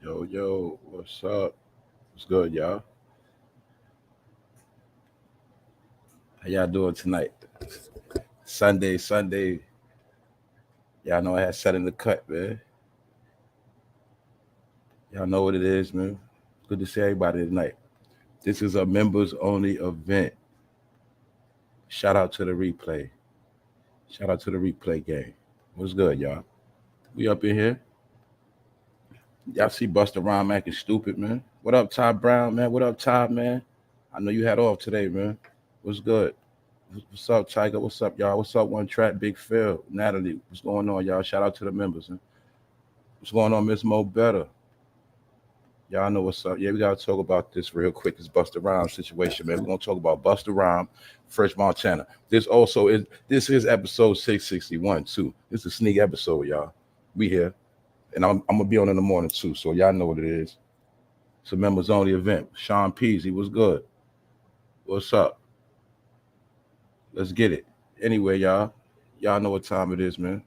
Yo, what's up? What's good, y'all? How y'all doing tonight? Sunday. Y'all know I had set in the cut, man. Y'all know what it is, man. Good to see everybody tonight. This is a members only event. Shout out to the replay. Shout out to the replay gang. What's good, y'all? We up in here. Y'all see Busta Rhymes acting stupid, man. What up, Todd Brown, man? What up, Todd, man? I know you had off today, man. What's good? What's up, Tiger? What's up, y'all? What's up, One Track, Big Phil, Natalie? What's going on, y'all? Shout out to the members. Man. What's going on, Miss Mo Better? Y'all know what's up. Yeah, we gotta talk about this real quick. This Busta Rhymes situation, man. We're gonna talk about Busta Rhymes, Fresh Montana. This is episode 661 too. This is a sneak episode, y'all. We here, and I'm gonna be on in the morning too, so y'all know what it is. It's a members only event. Sean Peasy was good. What's up? Let's get it. Anyway, y'all know what time it is, man.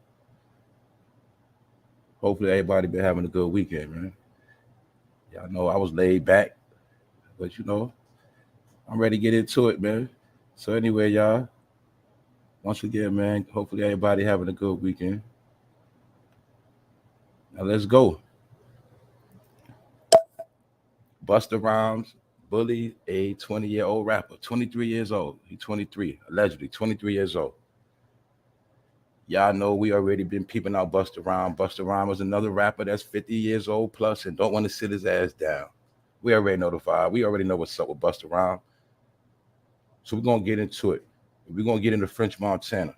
Hopefully everybody been having a good weekend, man. Y'all know I was laid back, but I'm ready to get into it, man. So anyway, y'all, once again, man, hopefully everybody having a good weekend. Now let's go. Busta Rhymes, Bully, a 20-year-old rapper, 23 years old. He's 23, allegedly 23 years old. Y'all know we already been peeping out Busta Rhymes. Busta Rhymes is another rapper that's 50 years old plus and don't want to sit his ass down. We already notified. We already know what's up with Busta Rhymes. So we're going to get into it. We're going to get into French Montana.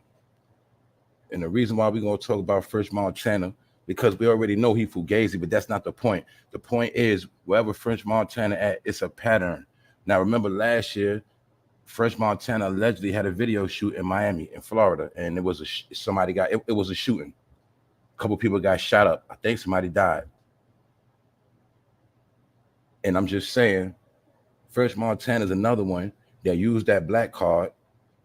And the reason why we're going to talk about French Montana, because we already know he fugazi, but that's not the point. The point is, wherever French Montana at, it's a pattern. Now, remember last year, French Montana allegedly had a video shoot in Miami, in Florida, and it was it was a shooting. A couple people got shot up. I think somebody died. And I'm just saying, French Montana is another one that used that black card.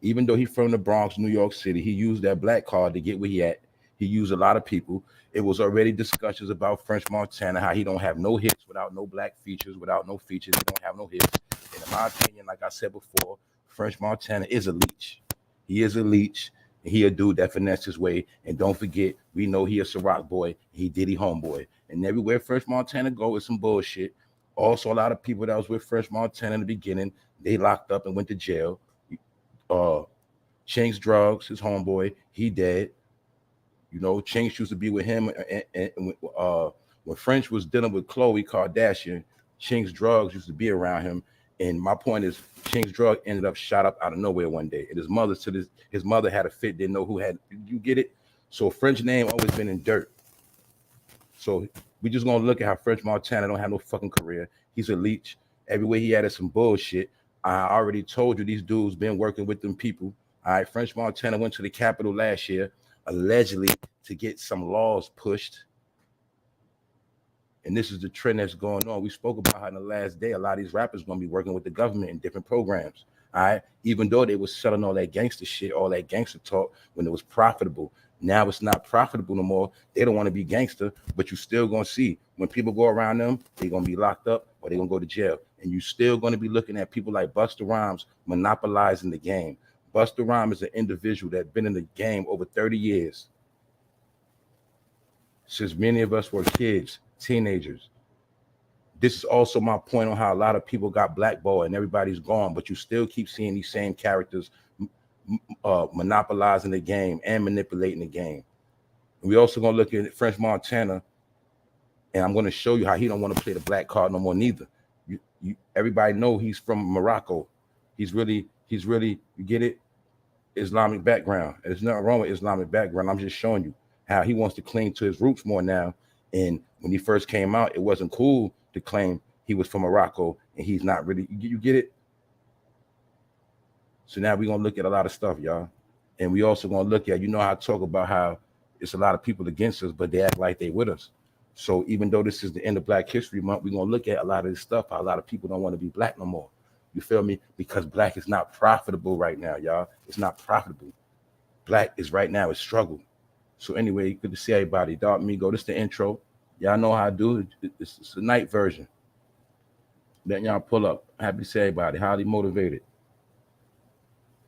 Even though he's from the Bronx, New York City, he used that black card to get where he at. He used a lot of people. It was already discussions about French Montana, how he don't have no hits without no black features, without no features, he don't have no hits. And in my opinion, like I said before, French Montana is a leech. He is a leech, and he a dude that finesse his way. And don't forget, we know he a Ciroc boy, he Diddy homeboy. And everywhere French Montana go is some bullshit. Also, a lot of people that was with French Montana in the beginning, they locked up and went to jail. Chinks Drugs, his homeboy, he dead. Chinks used to be with him, and when French was dealing with Khloe Kardashian, Chinks Drugs used to be around him. And my point is, Chinks Drug ended up shot up out of nowhere one day, and his mother had a fit, didn't know who had. You get it? So French name always been in dirt. So we just gonna look at how French Montana don't have no fucking career. He's a leech. Everywhere he had is some bullshit. I already told you these dudes been working with them people. All right, French Montana went to the Capitol last year, allegedly to get some laws pushed. And this is the trend that's going on. We spoke about how in the last day, a lot of these rappers going to be working with the government in different programs. All right, even though they was selling all that gangster shit, all that gangster talk when it was profitable. Now it's not profitable no more. They don't want to be gangster, but you still going to see when people go around them, they're going to be locked up or they're going to go to jail. And you still going to be looking at people like Busta Rhymes monopolizing the game. Busta Rhymes is an individual that's been in the game over 30 years. Since many of us were kids, teenagers. This is also my point on how a lot of people got blackballed and everybody's gone, but you still keep seeing these same characters monopolizing the game and manipulating the game. And we also gonna look at French Montana, and I'm gonna show you how he don't want to play the black card no more neither. Everybody know he's from Morocco. He's really, you get it, Islamic background. And there's nothing wrong with Islamic background. I'm just showing you how he wants to cling to his roots more now. And when he first came out, it wasn't cool to claim he was from Morocco and he's not really, you get it? So now we're going to look at a lot of stuff, y'all. And we also going to look at, how I talk about how it's a lot of people against us, but they act like they with us. So even though this is the end of Black History Month, we're going to look at a lot of this stuff, how a lot of people don't want to be black no more. You feel me? Because black is not profitable right now, y'all. It's not profitable. Black is right now a struggle. So anyway, good to see everybody. Dog Migo, this is the intro. Y'all know how I do it. It's a night version. Then y'all pull up. Happy to see everybody. Highly motivated.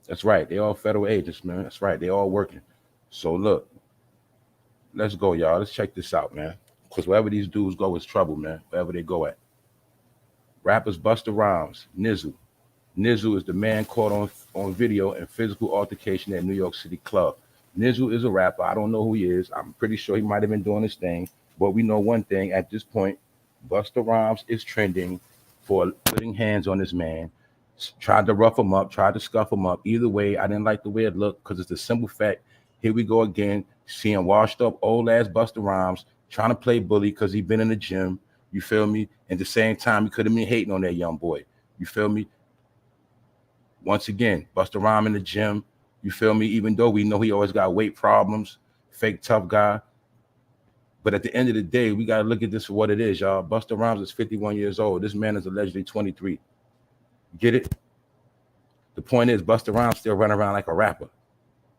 That's right. They all federal agents, man. That's right. They all working. So look, let's go, y'all. Let's check this out, man. Because wherever these dudes go is trouble, man. Wherever they go at. Rappers Busta Rhymes, Nizzle. Nizzle is the man caught on video in physical altercation at New York City club. Nizzle is a rapper. I don't know who he is. I'm pretty sure he might have been doing his thing. But we know one thing at this point, Busta Rhymes is trending for putting hands on this man. Tried to rough him up, tried to scuff him up. Either way, I didn't like the way it looked because it's a simple fact. Here we go again, seeing washed up old ass Busta Rhymes trying to play bully because he been in the gym. You feel me? At the same time, he could have been hating on that young boy. You feel me? Once again, Busta Rhymes in the gym. You feel me? Even though we know he always got weight problems, fake tough guy. But at the end of the day, we got to look at this for what it is, y'all. Busta Rhymes is 51 years old. This man is allegedly 23. Get it? The point is, Busta Rhymes still running around like a rapper.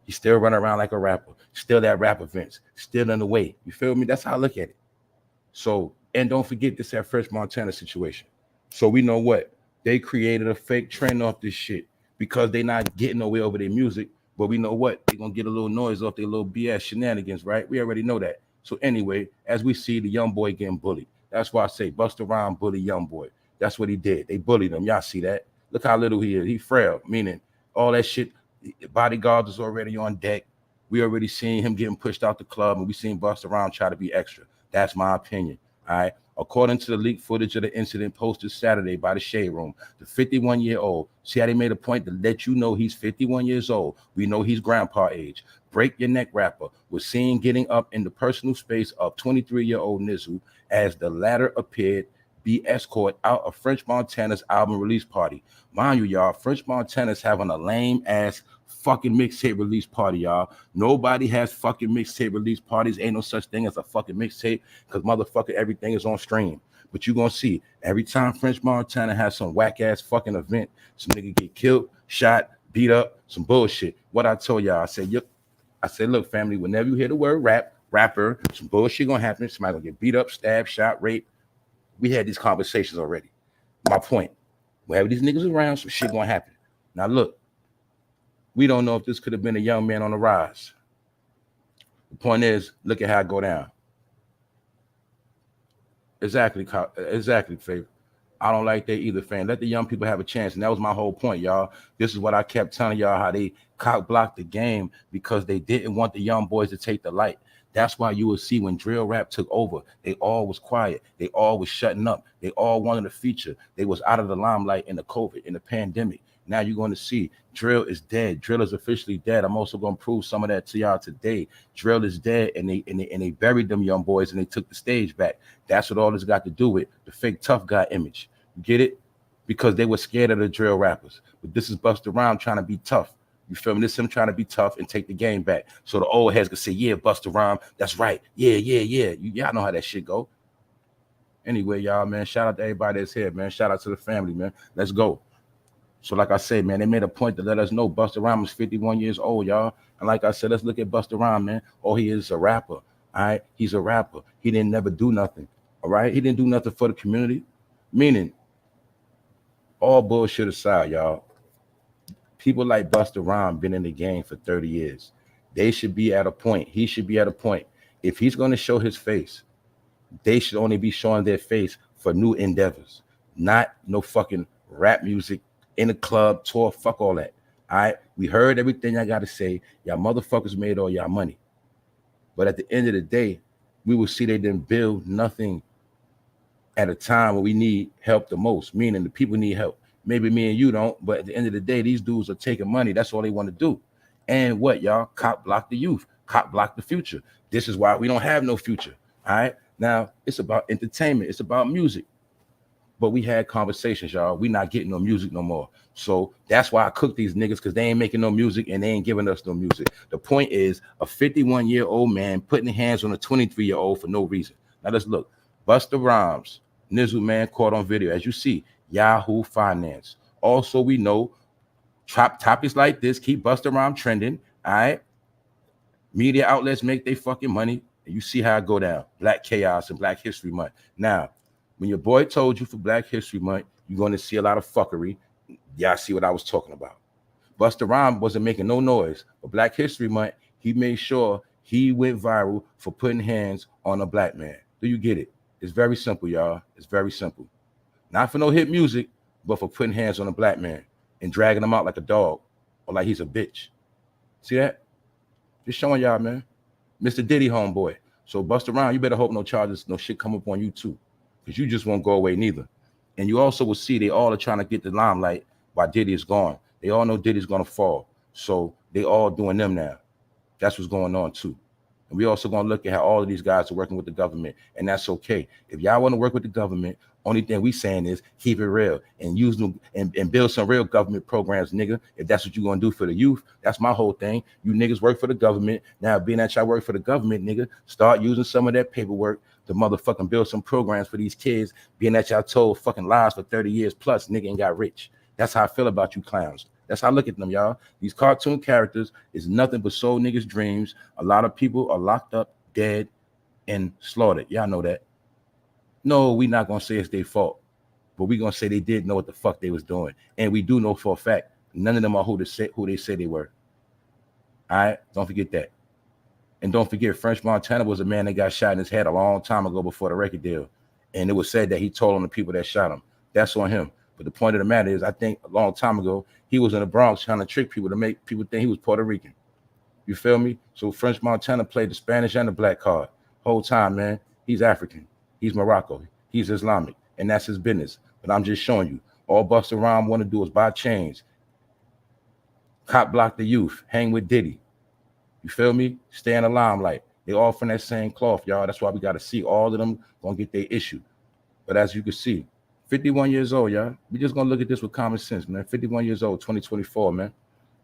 He's still running around like a rapper. Still that rapper Vince. Still in the way. You feel me? That's how I look at it. So, and don't forget this at French Montana situation. So we know what? They created a fake trend off this shit because they not getting nowhere over their music. But we know what? They're going to get a little noise off their little BS shenanigans, right? We already know that. So anyway, as we see the young boy getting bullied. That's why I say Busta Rhymes bully young boy. That's what he did. They bullied him. Y'all see that? Look how little he is. He frail, meaning all that shit. Bodyguards is already on deck. We already seen him getting pushed out the club, and we seen Busta Rhymes try to be extra. That's my opinion. All right. According to the leaked footage of the incident posted Saturday by the Shade Room, the 51-year-old, see how they made a point to let you know he's 51 years old. We know he's grandpa age. Break Your Neck rapper was seen getting up in the personal space of 23-year-old Nizzle as the latter appeared be escorted out of French Montana's album release party. Mind you, y'all, French Montana's having a lame-ass fucking mixtape release party, y'all. Nobody has fucking mixtape release parties. Ain't no such thing as a fucking mixtape because motherfucker, everything is on stream. But you gonna see, every time French Montana has some whack-ass fucking event, some nigga get killed, shot, beat up, some bullshit. What I told y'all, I said, look, family, whenever you hear the word rapper, some bullshit gonna happen. Somebody gonna get beat up, stabbed, shot, raped. We had these conversations already. My point, wherever these niggas around, some shit gonna happen. Now look, we don't know if this could have been a young man on the rise. The point is, look at how it go down. Exactly, favor. I don't like that either, fam. Let the young people have a chance. And that was my whole point, y'all. This is what I kept telling y'all, how they cock blocked the game because they didn't want the young boys to take the light. That's why you will see when drill rap took over, they all was quiet. They all was shutting up. They all wanted a feature. They was out of the limelight in the COVID, in the pandemic. Now you're going to see drill is dead. Drill is officially dead. I'm also going to prove some of that to y'all today. Drill is dead, and they buried them young boys and they took the stage back. That's what all this got to do with the fake tough guy image. Get it? Because they were scared of the drill rappers. But this is Busta Rhymes trying to be tough. You feel me? This is him trying to be tough and take the game back. So the old heads can say, yeah, Busta Rhymes, that's right. Yeah. Y'all know how that shit go. Anyway, y'all, man, shout out to everybody that's here, man. Shout out to the family, man. Let's go. So like I said, man, they made a point to let us know Busta Rhymes is 51 years old, y'all. And like I said, let's look at Busta Rhymes, man. Oh, he is a rapper. All right? He's a rapper. He didn't never do nothing. All right? He didn't do nothing for the community. Meaning, all bullshit aside, y'all. People like Busta Rhymes been in the game for 30 years. They should be at a point. He should be at a point. If he's going to show his face, they should only be showing their face for new endeavors. Not no fucking rap music in a club, tour, fuck all that. All right? We heard everything I got to say. Y'all motherfuckers made all y'all money. But at the end of the day, we will see they didn't build nothing at a time where we need help the most, meaning the people need help. Maybe me and you don't, but at the end of the day, these dudes are taking money. That's all they want to do. And what, y'all? Cop block the youth. Cop block the future. This is why we don't have no future. All right? Now, it's about entertainment. It's about music. But we had conversations, y'all. We not getting no music no more. So that's why I cook these niggas, because they ain't making no music and they ain't giving us no music. The point is a 51-year-old man putting hands on a 23-year-old for no reason. Now let's look. Busta Rhymes, Nizzle man caught on video. As you see, Yahoo Finance. Also, we know topics like this keep Busta Rhymes trending. All right. Media outlets make their fucking money. And you see how it go down. Black chaos and Black History Month. Now, when your boy told you for Black History Month, you're going to see a lot of fuckery. Y'all see what I was talking about. Busta Rhymes wasn't making no noise. But Black History Month, he made sure he went viral for putting hands on a black man. Do you get it? It's very simple, y'all. It's very simple. Not for no hit music, but for putting hands on a black man and dragging him out like a dog or like he's a bitch. See that? Just showing y'all, man. Mr. Diddy homeboy. So Busta Rhymes, you better hope no charges, no shit come up on you too. Because you just won't go away neither. And you also will see they all are trying to get the limelight while Diddy is gone. They all know Diddy's going to fall. So they all doing them now. That's what's going on too. And we also going to look at how all of these guys are working with the government. And that's okay. If y'all want to work with the government, only thing we saying is keep it real and use them and build some real government programs, nigga. If that's what you're going to do for the youth, that's my whole thing. You niggas work for the government. Now, being that y'all work for the government, nigga, start using some of that paperwork to motherfucking build some programs for these kids, being that y'all told fucking lies for 30 years plus, nigga, and got rich. That's how I feel about you clowns. That's how I look at them, y'all. These cartoon characters is nothing but soul niggas' dreams. A lot of people are locked up, dead, and slaughtered. Y'all know that. No, we not going to say it's their fault, but we going to say they did know what the fuck they was doing. And we do know for a fact, none of them are who they say they were. All right? Don't forget that. And don't forget, French Montana was a man that got shot in his head a long time ago before the record deal. And it was said that he told on the people that shot him. That's on him. But the point of the matter is, I think a long time ago, he was in the Bronx trying to trick people to make people think he was Puerto Rican. You feel me? So French Montana played the Spanish and the black card. Whole time, man, he's African. He's Morocco. He's Islamic. And that's his business. But I'm just showing you. All Busta Rhymes want to do is buy chains. Cop block the youth. Hang with Diddy. You feel me? Stay in the limelight. They all from that same cloth, y'all. That's why we got to see all of them going to get their issue. But as you can see, 51 years old, y'all. We just going to look at this with common sense, man. 51 years old, 2024, man.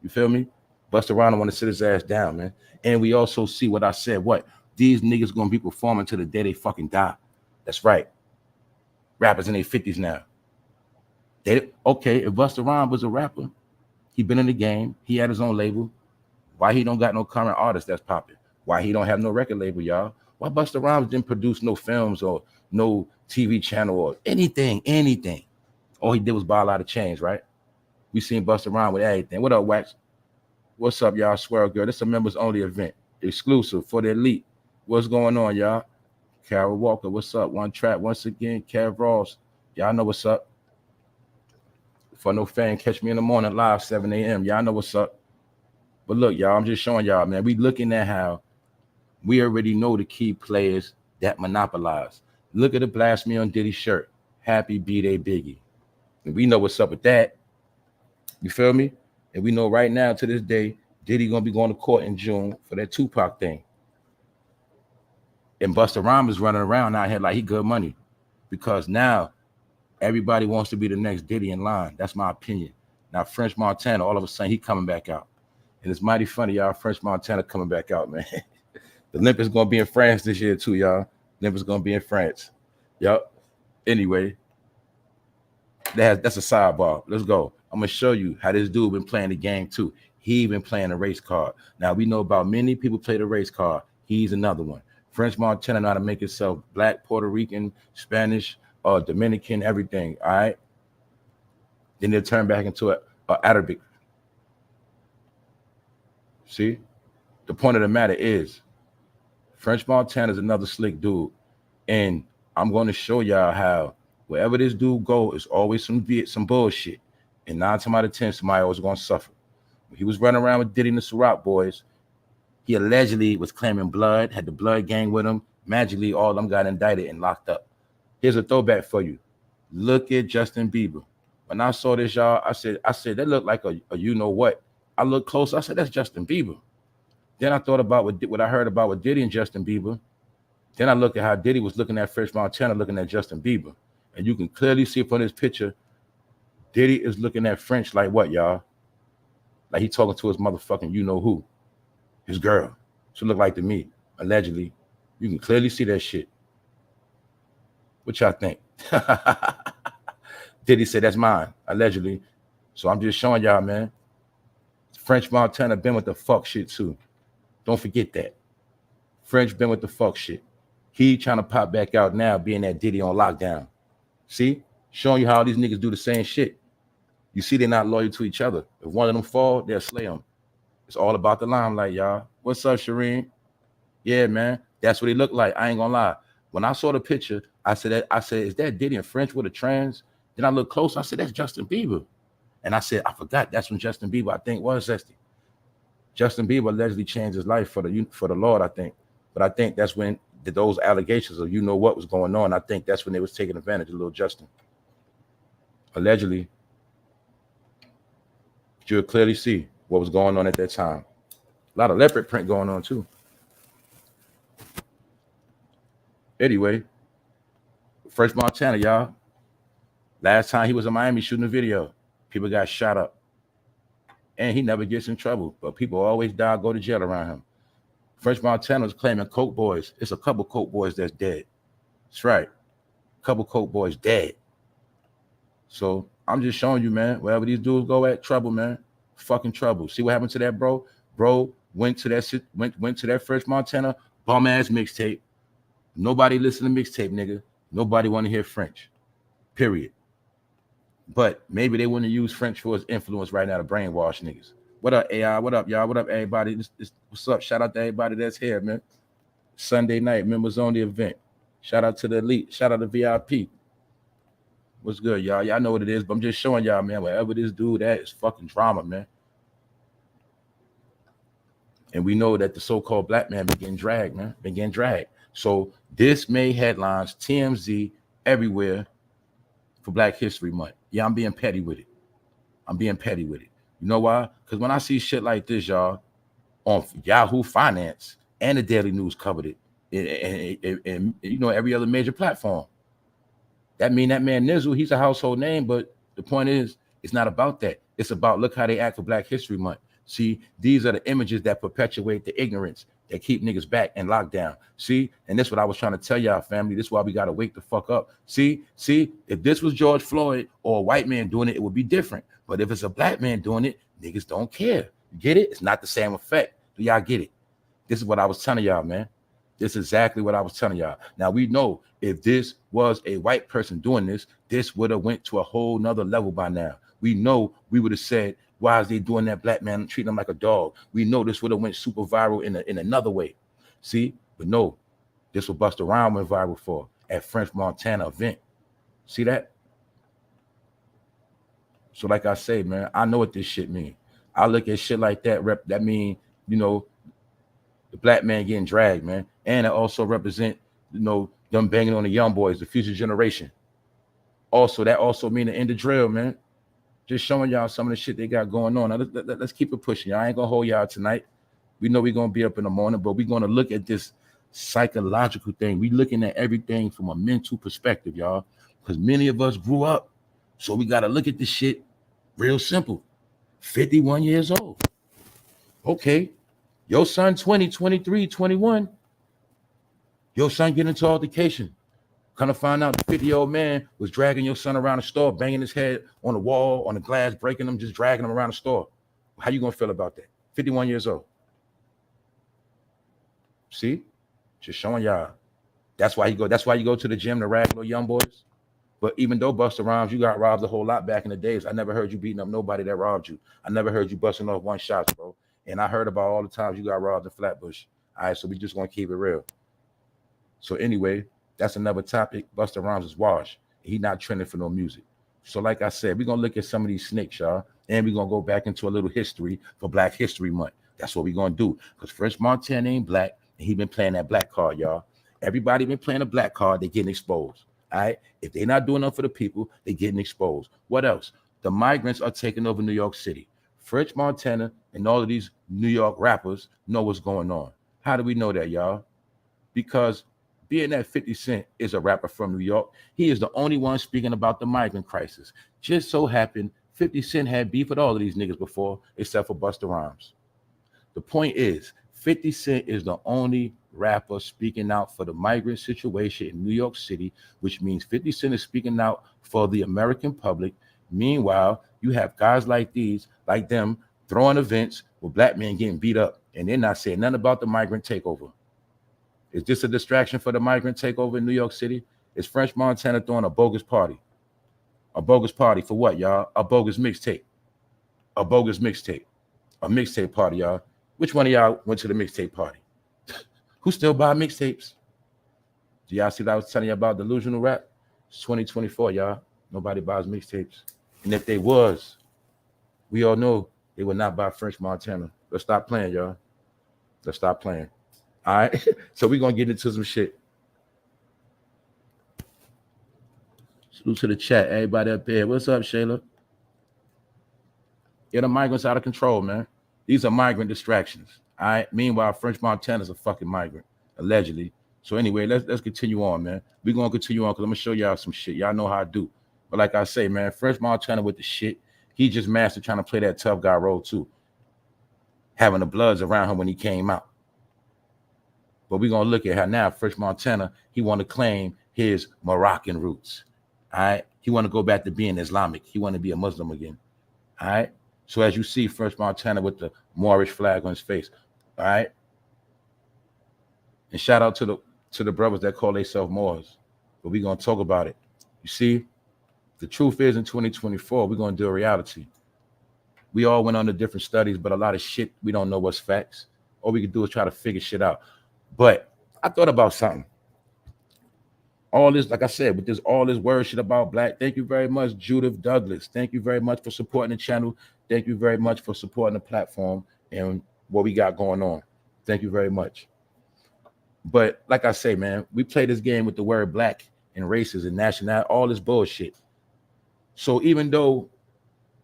You feel me? Busta Rhymes want to sit his ass down, man. And we also see what I said. What? These niggas going to be performing till the day they fucking die. That's right. Rappers in their 50s now. Okay, if Busta Rhymes was a rapper, he been in the game. He had his own label. Why he don't got no current artist that's popping? Why he don't have no record label, y'all? Why Busta Rhymes didn't produce no films or no TV channel or anything? All he did was buy a lot of chains, right? We seen Busta Rhymes with everything. What up, Wax? What's up, y'all? Swear girl. This is a members only event. Exclusive for the elite. What's going on, y'all? Carol Walker, what's up? One Trap once again. Kev Ross, y'all know what's up. For no fan, catch me in the morning live, 7 a.m. Y'all know what's up. But look, y'all, I'm just showing y'all, man. We looking at how we already know the key players that monopolize. Look at the Blast Me on Diddy shirt. Happy B-Day Biggie. And we know what's up with that. You feel me? And we know right now to this day, Diddy gonna be going to court in June for that Tupac thing. And Busta Rhymes is running around out here like he good money. Because now everybody wants to be the next Diddy in line. That's my opinion. Now French Montana, all of a sudden, he coming back out. And it's mighty funny, y'all. French Montana coming back out, man. The Olymp is going to be in France this year, too, y'all. Olymp is going to be in France. Yup. Anyway, that's a sidebar. Let's go. I'm going to show you how this dude been playing the game, too. He been playing the race card. Now, we know about many people play the race card. He's another one. French Montana know how to make himself black, Puerto Rican, Spanish, Dominican, everything, all right? Then they'll turn back into a Arabic. See? The point of the matter is, French Montana is another slick dude. And I'm going to show y'all how wherever this dude go, it's always some bullshit. And 9 times out of 10, somebody always going to suffer. When he was running around with Diddy and the Ciroc boys, he allegedly was claiming blood, had the blood gang with him. Magically, all of them got indicted and locked up. Here's a throwback for you. Look at Justin Bieber. When I saw this, y'all, I said that looked like a you know what. I looked close. I said, that's Justin Bieber. Then I thought about what I heard about with Diddy and Justin Bieber. Then I looked at how Diddy was looking at French Montana, looking at Justin Bieber. And you can clearly see from this picture, Diddy is looking at French like what, y'all? Like he talking to his motherfucking you-know-who. His girl. She look like to me, allegedly. You can clearly see that shit. What y'all think? Diddy said, that's mine, allegedly. So I'm just showing y'all, man. French Montana been with the fuck shit, too. Don't forget that. French been with the fuck shit. He trying to pop back out now, being that Diddy on lockdown. See? Showing you how these niggas do the same shit. You see they're not loyal to each other. If one of them fall, they'll slay them. It's all about the limelight, y'all. What's up, Shireen? Yeah, man. That's what he looked like. I ain't gonna lie. When I saw the picture, I said, is that Diddy in French with a trans? Then I looked close. I said, that's Justin Bieber. And I said, I forgot that's when Justin Bieber, I think, was Zesty. Justin Bieber allegedly changed his life for the Lord, I think. But I think that's when those allegations of what was going on. I think that's when they was taking advantage of little Justin. Allegedly. You'll clearly see what was going on at that time. A lot of leopard print going on too. Anyway, Fresh Montana, y'all. Last time he was in Miami shooting a video, people got shot up. And he never gets in trouble, but people always die, go to jail around him. Fresh Montana is claiming Coke boys. It's a couple Coke boys that's dead. That's right. A couple Coke boys dead. So I'm just showing you, man, wherever these dudes go at, trouble, man. Fucking trouble. See what happened to that, bro? Bro went to that Fresh Montana bum ass mixtape. Nobody listen to mixtape, nigga. Nobody want to hear French. Period. But maybe they want to use French for his influence right now to brainwash niggas. What up, AI? What up, y'all? What up, everybody? What's up? Shout out to everybody that's here, man. Sunday night, members only event. Shout out to the elite. Shout out to VIP. What's good, y'all? Y'all know what it is, but I'm just showing y'all, man, wherever this dude at is fucking drama, man. And we know that the so-called black man been getting dragged, man. Been getting dragged. So this made headlines, TMZ, everywhere for Black History Month. Yeah, I'm being petty with it. You know why? Because when I see shit like this, y'all, on Yahoo Finance and the Daily News covered it, and every other major platform. That mean that man Nizzle, he's a household name, but the point is, it's not about that. It's about look how they act for Black History Month. See, these are the images that perpetuate the ignorance that keep niggas back in lockdown. See, and that's what I was trying to tell y'all, family. This is why we got to wake the fuck up. See, if this was George Floyd or a white man doing it, it would be different. But if it's a black man doing it, niggas don't care. You get it? It's not the same effect. Do y'all get it? This is what I was telling y'all, man. This is exactly what I was telling y'all. Now, we know if this was a white person doing this, this would have went to a whole nother level by now. We know we would have said, why is they doing that black man, treating him like a dog? We know this would have went super viral in another way. See? But no, this what Busta Rhymes went viral for at French Montana event. See that? So like I say, man, I know what this shit mean. I look at shit like that, that mean, the black man getting dragged, man. And it also represent, them banging on the young boys, the future generation. Also, that also mean the end of drill, man. Just showing y'all some of the shit they got going on. Now, let's keep it pushing. Y'all ain't gonna hold y'all tonight. We know we're gonna be up in the morning, but we're gonna look at this psychological thing. We looking at everything from a mental perspective, y'all. Because many of us grew up. So we gotta look at this shit real simple. 51 years old. Okay. Your son 20, 23, 21. Your son getting into altercation. Kind of find out the 50-year-old man was dragging your son around the store, banging his head on the wall, on the glass, breaking him, just dragging him around the store. How you gonna feel about that? 51 years old. See? Just showing y'all. That's why you go to the gym to rag little young boys. But even though Busta Rhymes, you got robbed a whole lot back in the days. I never heard you beating up nobody that robbed you. I never heard you busting off one shot, bro. And I heard about all the times you got robbed in Flatbush. All right, so we just gonna keep it real. So anyway, that's another topic. Busta Rhymes is washed. He not trending for no music. So like I said, we're going to look at some of these snakes, y'all. And we're going to go back into a little history for Black History Month. That's what we're going to do. Because Fresh Montana ain't black. And he been playing that black card, y'all. Everybody been playing a black card. They getting exposed. All right? If they're not doing enough for the people, they getting exposed. What else? The migrants are taking over New York City. Fresh Montana and all of these New York rappers know what's going on. How do we know that, y'all? Because being that 50 Cent is a rapper from New York, he is the only one speaking about the migrant crisis. Just so happened 50 Cent had beef with all of these niggas before, except for Busta Rhymes. The point is, 50 Cent is the only rapper speaking out for the migrant situation in New York City, which means 50 Cent is speaking out for the American public. Meanwhile, you have guys like them, throwing events with black men getting beat up, and they're not saying nothing about the migrant takeover. Is this a distraction for the migrant takeover in New York City? Is French Montana throwing a bogus party? A bogus party for what, y'all? A bogus mixtape. A bogus mixtape. A mixtape party, y'all. Which one of y'all went to the mixtape party? Who still buy mixtapes? Do y'all see what I was telling you about delusional rap? It's 2024, y'all. Nobody buys mixtapes. And if they was, we all know they would not buy French Montana. Let's stop playing, y'all. Let's stop playing. All right? So we're going to get into some shit. Salute to the chat. Everybody up there. What's up, Shayla? Yeah, the migrants out of control, man. These are migrant distractions. All right. Meanwhile, French Montana's a fucking migrant, allegedly. So anyway, let's continue on, man. We're gonna continue on because I'm gonna show y'all some shit. Y'all know how I do. But like I say, man, French Montana with the shit. He just mastered trying to play that tough guy role too. Having the Bloods around him when he came out. But we're gonna look at how now French Montana, he want to claim his Moroccan roots. All right. He want to go back to being Islamic. He want to be a Muslim again. All right. So as you see, French Montana with the Moorish flag on his face. All right. And shout out to the brothers that call themselves Moors. But we're gonna talk about it. You see, the truth is in 2024, we're gonna do a reality. We all went on to different studies, but a lot of shit we don't know what's facts. All we can do is try to figure shit out. But I thought about something. All this, like I said, with all this word shit about black. Thank you very much, Judith Douglas. Thank you very much for supporting the channel. Thank you very much for supporting the platform and what we got going on. Thank you very much. But like I say, man, we play this game with the word black and races and nationality, all this bullshit. So even though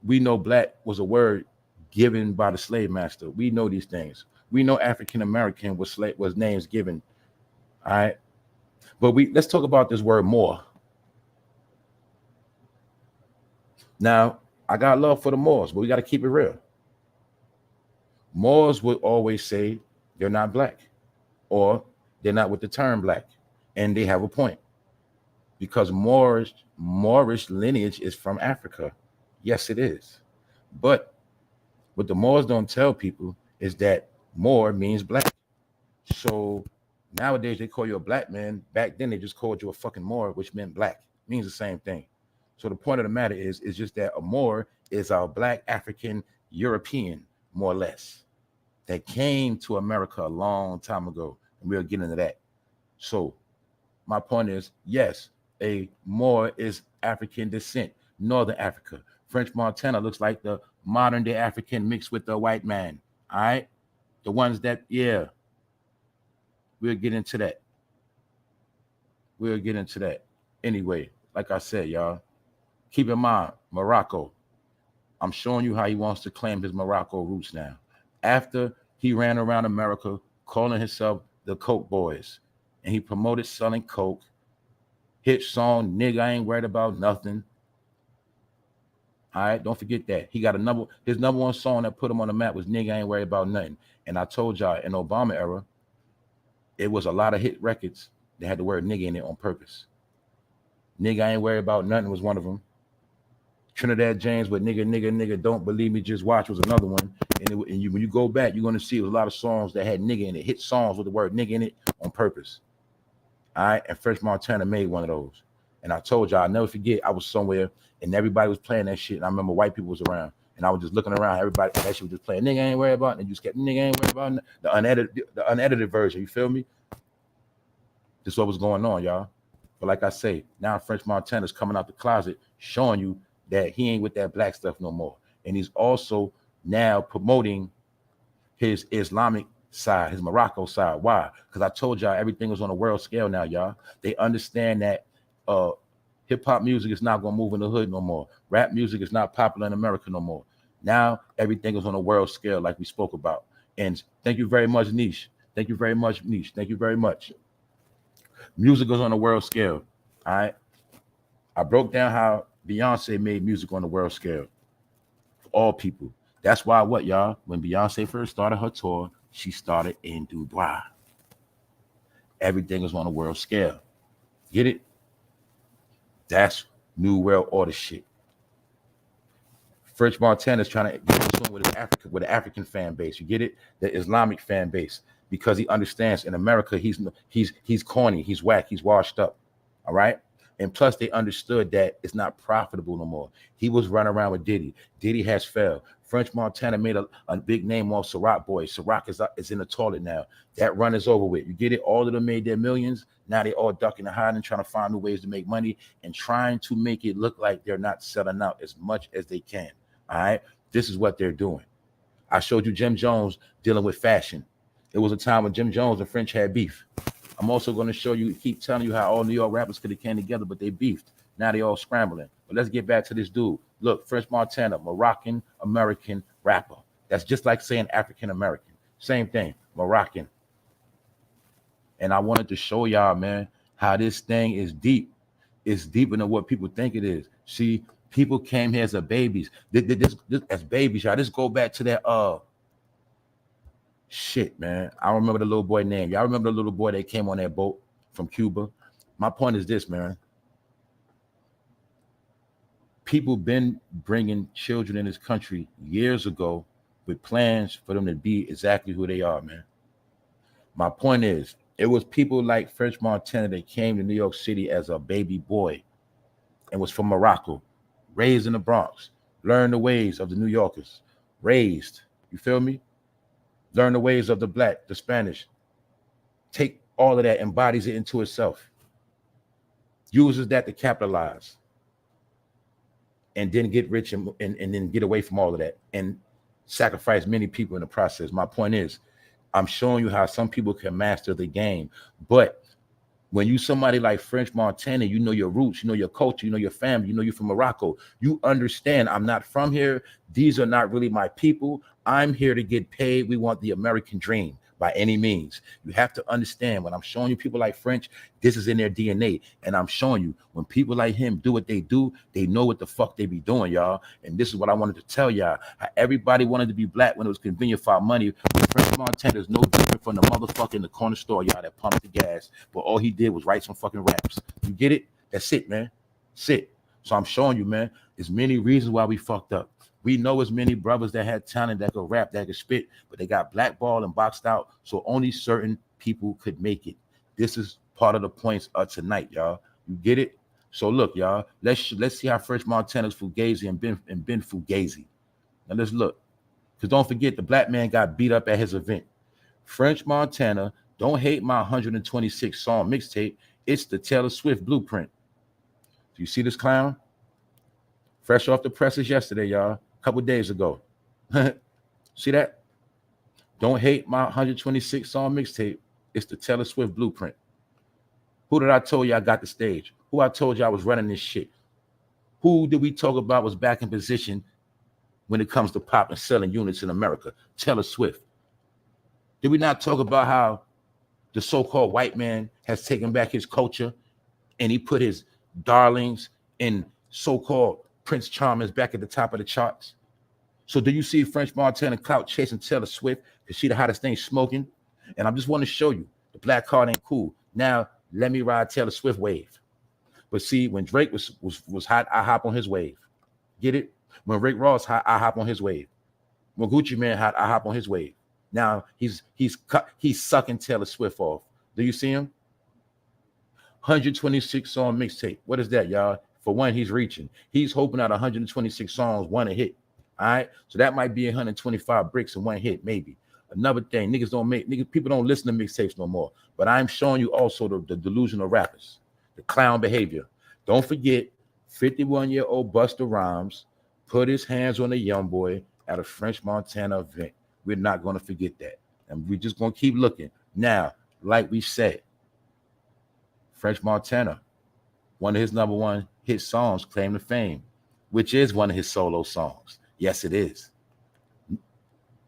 we know black was a word given by the slave master, we know these things. We know African American was names given. All right. But let's talk about this word Moor. Now, I got love for the Moors, but we got to keep it real. Moors would always say they're not black or they're not with the term black. And they have a point because Moorish lineage is from Africa. Yes, it is. But what the Moors don't tell people is that Moor means black. So nowadays they call you a black man. Back then they just called you a fucking Moor, which meant black. It means the same thing. So the point of the matter is just that a Moor is our black African European, more or less, that came to America a long time ago. And we'll get into that. So my point is, yes, a Moor is African descent, Northern Africa. French Montana looks like the modern day African mixed with the white man. All right. The ones that, yeah, we'll get into that. We'll get into that. Anyway, like I said, y'all, keep in mind, Morocco. I'm showing you how he wants to claim his Morocco roots now. After he ran around America calling himself the Coke Boys, and he promoted selling Coke, hit song, nigga, I ain't worried about nothing. All right, don't forget that. He got his number one song that put him on the map was Nigga, I Ain't Worried About Nothing. And I told y'all in Obama era, it was a lot of hit records that had the word nigga in it on purpose. Nigga, I Ain't Worried About Nothing was one of them. Trinidad James with nigga, don't believe me, just watch was another one. And when you go back, you're going to see a lot of songs that had nigga in it, hit songs with the word nigga in it on purpose. All right, and French Montana made one of those. And I told y'all, I'll never forget, I was somewhere and everybody was playing that shit. And I remember white people was around and I was just looking around, everybody, that shit was just playing, nigga, I ain't worried about it. And you just kept, nigga, I ain't worried about it. The unedited version, you feel me? This is what was going on, y'all. But like I say, now French Montana's coming out the closet, showing you that he ain't with that black stuff no more. And he's also now promoting his Islamic side, his Morocco side. Why? Because I told y'all everything was on a world scale now, y'all. They understand that hip-hop music is not going to move in the hood no more. Rap music is not popular in America no more. Now everything is on a world scale like we spoke about. And thank you very much, Niche. Thank you very much, Niche. Thank you very much. Music is on a world scale, all right? I broke down how Beyonce made music on the world scale for all people. That's why what, y'all? When Beyonce first started her tour, she started in Dubai. Everything is on a world scale. Get it? That's New World Order shit. French Montana is trying to get into it with the African fan base. You get it? The Islamic fan base. because he understands in America he's corny, he's whack, he's washed up. All right. And plus, they understood that it's not profitable no more. He was running around with Diddy. Diddy has failed. French Montana made a big name off Ciroc boys. Ciroc is in the toilet now. That run is over with. You get it? All of them made their millions. Now they all ducking and hiding, trying to find new ways to make money and trying to make it look like they're not selling out as much as they can. All right? This is what they're doing. I showed you Jim Jones dealing with fashion. It was a time when Jim Jones and French had beef. I'm also going to show you, keep telling you how all New York rappers could have came together, but they beefed. Now they all scrambling. But let's get back to this dude. Look, French Montana, Moroccan American rapper. That's just like saying African American. Same thing, Moroccan. And I wanted to show y'all, man, how this thing is deep. It's deeper than what people think it is. See, people came here as babies. This as babies, y'all. This go back to that shit, man. I don't remember the little boy name. Y'all remember the little boy that came on that boat from Cuba? My point is this, man. People been bringing children in this country years ago with plans for them to be exactly who they are, man. My point is, it was people like French Montana that came to New York City as a baby boy and was from Morocco, raised in the Bronx, learned the ways of the New Yorkers, raised, you feel me? Learn the ways of the black, the Spanish. Take all of that, embodies it into itself. Uses that to capitalize. And then get rich and then get away from all of that. And sacrifice many people in the process. My point is, I'm showing you how some people can master the game. But when you somebody like French Montana, you know your roots, you know your culture, you know your family, you know you're from Morocco. You understand I'm not from here. These are not really my people. I'm here to get paid. We want the American dream by any means. You have to understand when I'm showing you people like French, this is in their DNA. And I'm showing you when people like him do what they do, they know what the fuck they be doing, y'all. And this is what I wanted to tell y'all. How everybody wanted to be black when it was convenient for our money. French Montana is no different from the motherfucker in the corner store, y'all, that pumped the gas. But all he did was write some fucking raps. You get it? That's it, man. That's it. So I'm showing you, man, there's many reasons why we fucked up. We know as many brothers that had talent, that could rap, that could spit, but they got blackballed and boxed out. So only certain people could make it. This is part of the points of tonight, y'all. You get it? So look, y'all, let's see how French Montana's Fugazi and Ben Fugazi. Now let's look. Because don't forget, the black man got beat up at his event. French Montana, don't hate my 126 song mixtape. It's the Taylor Swift blueprint. Do you see this clown? Fresh off the presses yesterday, y'all. A couple days ago. See that? Don't hate my 126 song mixtape. It's the Taylor Swift blueprint. Who did I tell you I got the stage? Who I told you I was running this shit? Who did we talk about was back in position when it comes to pop and selling units in America? Taylor Swift. Did we not talk about how the so-called white man has taken back his culture and he put his darlings and so-called Prince Charmers back at the top of the charts? So do you see French Montana clout chasing Taylor Swift because she the hottest thing smoking? And I just want to show you the black card ain't cool. Now let me ride Taylor Swift wave. But see, when Drake was hot, I hop on his wave. Get it? When Rick Ross hot, I hop on his wave. When Gucci Man hot, I hop on his wave. Now he's sucking Taylor Swift off. Do you see him? 126 song mixtape. What is that, y'all? For one, he's reaching. He's hoping out 126 songs, one a hit. All right. So that might be 125 bricks in one hit, maybe. Another thing, people don't listen to mixtapes no more. But I'm showing you also the delusional rappers, the clown behavior. Don't forget, 51-year-old Busta Rhymes put his hands on a young boy at a French Montana event. We're not going to forget that. And we're just going to keep looking. Now, like we said, French Montana, one of his number one hit songs, Claim to Fame, which is one of his solo songs. Yes, it is.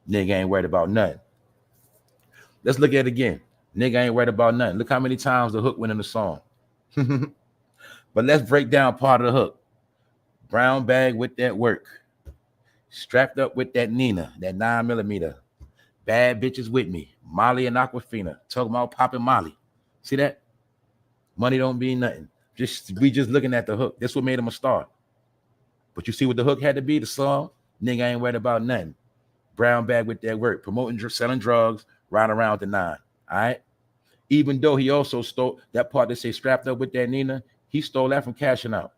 Nigga ain't worried about nothing. Let's look at it again. Nigga ain't worried about nothing. Look how many times the hook went in the song. But let's break down part of the hook. Brown bag with that work. Strapped up with that Nina, that 9mm. Bad bitches with me. Molly and Aquafina. Talking about popping Molly. See that? Money don't mean nothing. We just looking at the hook. That's what made him a star. But you see what the hook had to be? The song? Nigga ain't worried about nothing. Brown bag with that work. Promoting, selling drugs, riding around with the 9. All right. Even though he also stole that part that say strapped up with that Nina, he stole that from Cashing Out.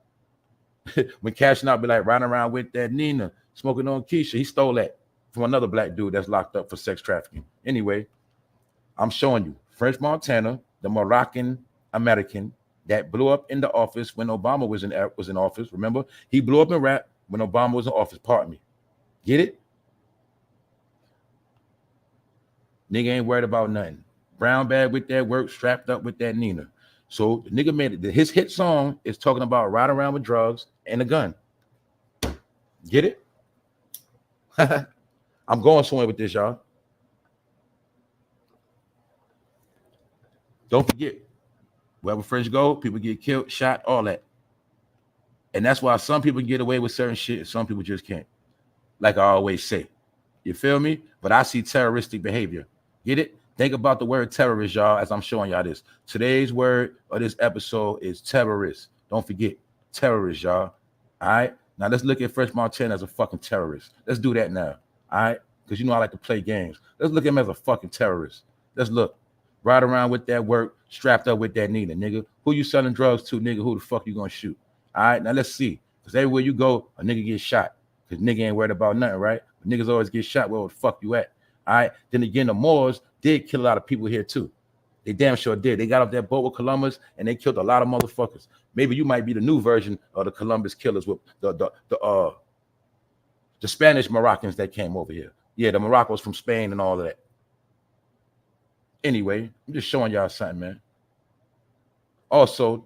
When Cashing Out be like riding around with that Nina, smoking on Keisha, he stole that from another black dude that's locked up for sex trafficking. Anyway, I'm showing you French Montana, the Moroccan American that blew up in the office when Obama was in office. Remember, he blew up in rap when Obama was in office. Pardon me. Get it? Nigga ain't worried about nothing. Brown bag with that work, strapped up with that Nina. So the nigga made it. His hit song is talking about riding around with drugs and a gun. Get it? I'm going somewhere with this, y'all. Don't forget, wherever French go, people get killed, shot, all that. And that's why some people get away with certain shit and some people just can't. Like I always say. You feel me? But I see terroristic behavior. Get it? Think about the word terrorist, y'all, as I'm showing y'all this. Today's word of this episode is terrorist. Don't forget, terrorist, y'all. All right? Now let's look at French Montana as a fucking terrorist. Let's do that now. All right? Because you know I like to play games. Let's look at him as a fucking terrorist. Let's look. Ride around with that work, strapped up with that Nina, nigga. Who you selling drugs to, nigga? Who the fuck you gonna shoot? All right? Now let's see. Because everywhere you go, a nigga gets shot. Because nigga ain't worried about nothing, right? But niggas always get shot. Where the fuck you at? All right. Then again, the Moors did kill a lot of people here too. They damn sure did. They got off that boat with Columbus and they killed a lot of motherfuckers. Maybe you might be the new version of the Columbus killers with the Spanish Moroccans that came over here. Yeah, the Moroccans from Spain and all of that. Anyway, I'm just showing y'all something, man. Also,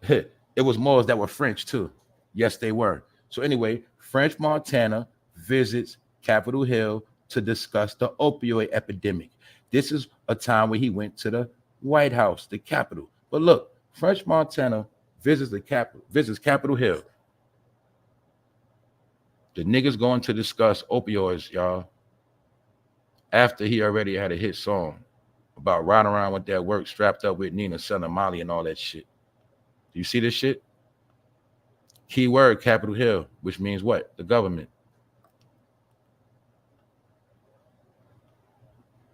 it was Moors that were French too. Yes, they were. So anyway, French Montana visits Capitol Hill to discuss the opioid epidemic. This is a time where he went to the White House, the Capitol. But look, French Montana visits Capitol Hill. The nigga's going to discuss opioids, y'all, after he already had a hit song about riding around with that work, strapped up with Nina, selling Molly and all that shit. Do you see this shit? Key word, Capitol Hill, which means what? The government.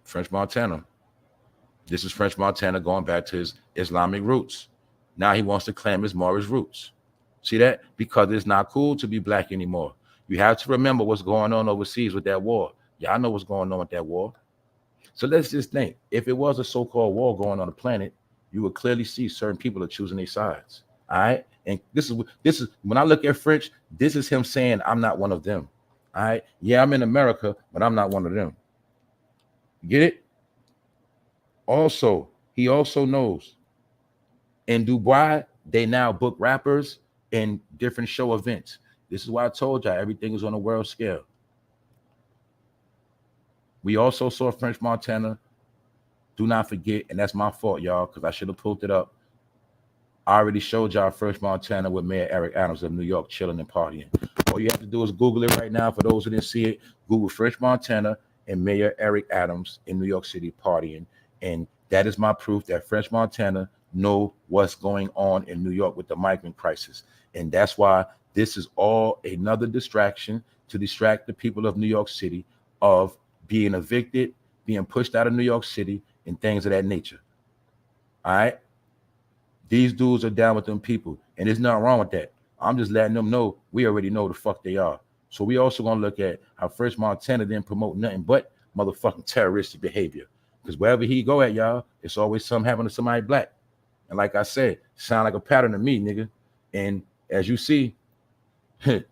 French Montana. This is French Montana going back to his Islamic roots. Now he wants to claim his Moorish roots. See that? Because it's not cool to be black anymore. You have to remember what's going on overseas with that war. Y'all know what's going on with that war. So let's just think. If it was a so-called war going on the planet, you would clearly see certain people are choosing their sides. All right? And this is when I look at French, this is him saying, I'm not one of them. All right? Yeah, I'm in America, but I'm not one of them. Get it? Also, he also knows in Dubai, they now book rappers in different show events. This is why I told y'all everything is on a world scale. We also saw French Montana. Do not forget, and that's my fault, y'all, because I should have pulled it up. I already showed y'all French Montana with Mayor Eric Adams of New York chilling and partying. All you have to do is Google it right now. For those who didn't see it, Google French Montana and Mayor Eric Adams in New York City partying. And that is my proof that French Montana know what's going on in New York with the migrant crisis. And that's why this is all another distraction to distract the people of New York City of being evicted, being pushed out of New York City, and things of that nature. All right? These dudes are down with them people, and there's nothing wrong with that. I'm just letting them know we already know the fuck they are. So we also gonna look at how French Montana didn't promote nothing but motherfucking terroristic behavior. Because wherever he go at, y'all, it's always something happening to somebody black. And like I said, sound like a pattern to me, nigga. And as you see, the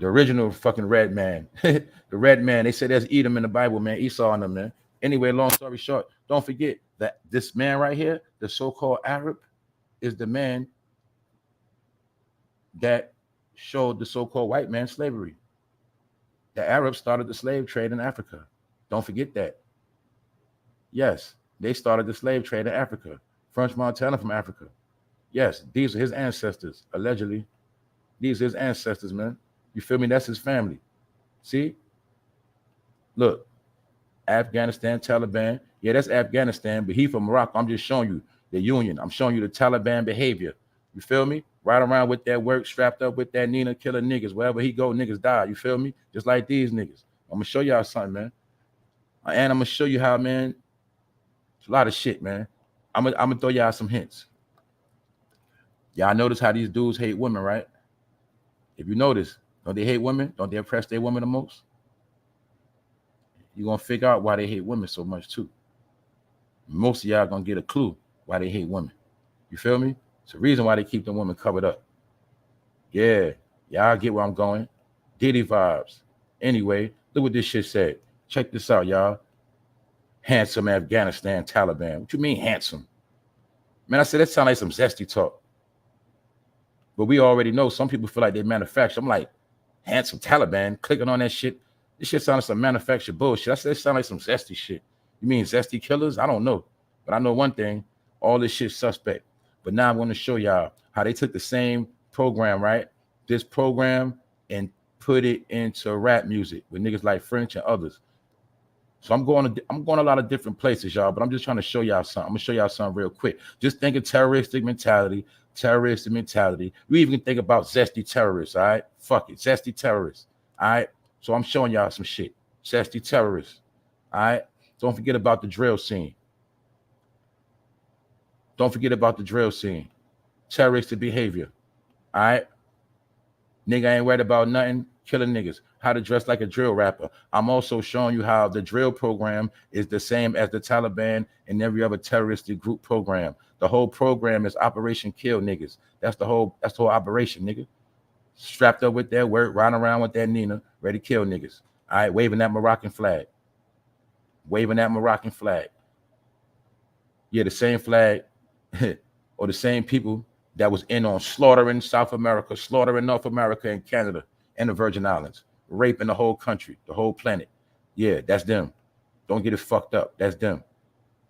original fucking red man, the red man, they said there's Edom in the Bible, man, Esau and them, man. Anyway, long story short, don't forget that this man right here, the so-called Arab, is the man that showed the so-called white man slavery. The Arabs started the slave trade in Africa. Don't forget that. Yes, they started the slave trade in Africa. French Montana from Africa. Yes, these are his ancestors, allegedly. These are his ancestors, man. You feel me? That's his family. See? Look, Afghanistan, Taliban. Yeah, that's Afghanistan, but he from Morocco. I'm just showing you the union. I'm showing you the Taliban behavior. You feel me? Right around with that work, strapped up with that Nina, killing niggas. Wherever he go, niggas die. You feel me? Just like these niggas. I'm going to show y'all something, man. And I'm gonna show you how, man. It's a lot of shit, man. I'm gonna throw y'all some hints. Y'all notice how these dudes hate women, right? If you notice, don't they hate women? Don't they oppress their women the most? You're gonna figure out why they hate women so much too. Most of y'all gonna get a clue why they hate women. You feel me? It's the reason why they keep them women covered up. Yeah, y'all get where I'm going. Diddy vibes. Anyway, look what this shit said. Check this out, y'all. Handsome Afghanistan Taliban. What you mean handsome? Man, I said that sound like some zesty talk. But we already know some people feel like they manufacture. I'm like, handsome Taliban, clicking on that shit. This shit sounds like some manufactured bullshit. I said it sounds like some zesty shit. You mean zesty killers? I don't know. But I know one thing, all this shit suspect. But now I'm going to show y'all how they took the same program, right? This program, and put it into rap music with niggas like French and others. So I'm going a lot of different places, y'all, but I'm just trying to show y'all something. I'm gonna show y'all something real quick. Just think of terroristic mentality. We even think about zesty terrorists, all right? Fuck it, zesty terrorists, all right? So I'm showing y'all some shit. Zesty terrorists, all right? Don't forget about the drill scene. Don't forget about the drill scene. Terroristic behavior, all right? Nigga ain't worried about nothing, killing niggas. How to dress like a drill rapper. I'm also showing you how the drill program is the same as the Taliban and every other terroristic group program. The whole program is Operation Kill Niggas. That's the whole operation, nigga. Strapped up with that work, riding around with that Nina, ready to kill niggas. All right, waving that Moroccan flag. Waving that Moroccan flag. Yeah, the same flag or the same people that was in on slaughtering South America, slaughtering North America and Canada and the Virgin Islands, raping the whole country, the whole planet. Yeah, that's them. Don't get it fucked up. That's them.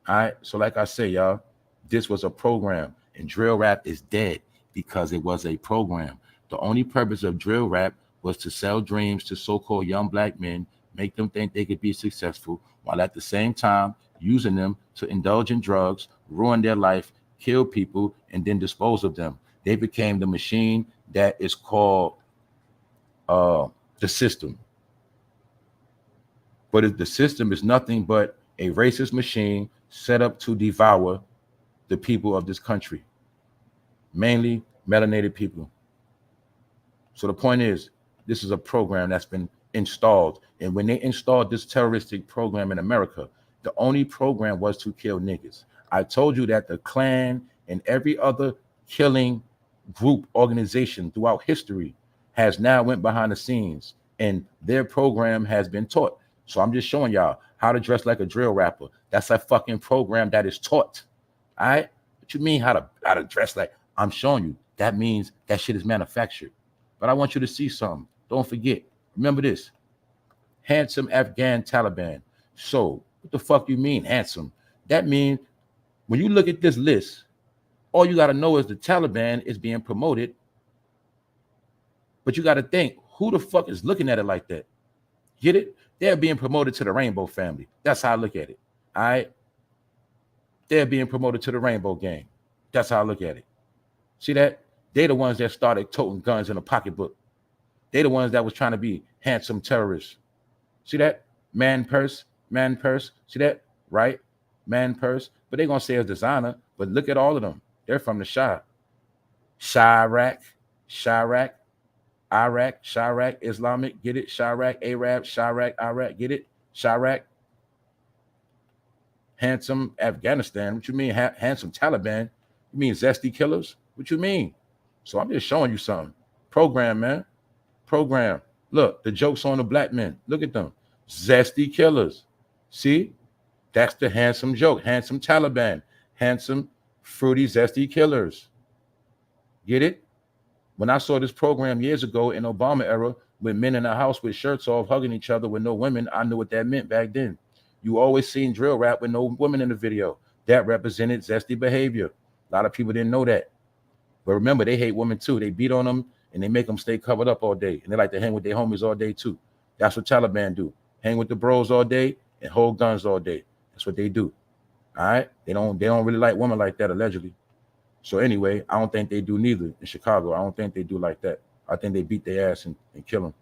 All right. So like I say, y'all, this was a program, and drill rap is dead because it was a program. The only purpose of drill rap was to sell dreams to so-called young black men, make them think they could be successful, while at the same time using them to indulge in drugs, ruin their life, kill people, and then dispose of them. They became the machine that is called the system. But the system is nothing but a racist machine set up to devour the people of this country, mainly melanated people. So the point is, this is a program that's been installed. And when they installed this terroristic program in America, the only program was to kill niggas. I told you that the Klan and every other killing group organization throughout history has now went behind the scenes, and their program has been taught. So I'm just showing y'all how to dress like a drill rapper. That's a fucking program that is taught. All right? What you mean how to dress like? I'm showing you. That means that shit is manufactured. But I want you to see something. Don't forget. Remember this. Handsome Afghan Taliban. So what the fuck you mean handsome? That means when you look at this list, all you got to know is the Taliban is being promoted. But you got to think, who the fuck is looking at it like that? Get it? They're being promoted to the rainbow family. That's how I look at it. All right? They're being promoted to the rainbow gang. That's how I look at it. See that? They the ones that started toting guns in a pocketbook. They the ones that was trying to be handsome terrorists. See that? Man purse. See that? Right? Man purse. But they're going to say it's designer. But look at all of them. They're from the Shah. Chirac, Islamic, get it? Chirac, Arab, Chirac, Iraq, get it? Chirac. Handsome Afghanistan. What you mean handsome Taliban? You mean zesty killers? What you mean? So I'm just showing you something. Program, man. Program. Look, the jokes on the black men. Look at them. Zesty killers. See? That's the handsome joke. Handsome Taliban. Handsome, fruity, zesty killers. Get it? When I saw this program years ago in Obama era with men in a house with shirts off, hugging each other with no women, I knew what that meant back then. You always seen drill rap with no women in the video. That represented zesty behavior. A lot of people didn't know that. But remember, they hate women too. They beat on them and they make them stay covered up all day. And they like to hang with their homies all day too. That's what Taliban do. Hang with the bros all day and hold guns all day. That's what they do. All right? They don't really like women like that, allegedly. So anyway, I don't think they do neither in Chicago. I don't think they do like that. I think they beat their ass and kill them.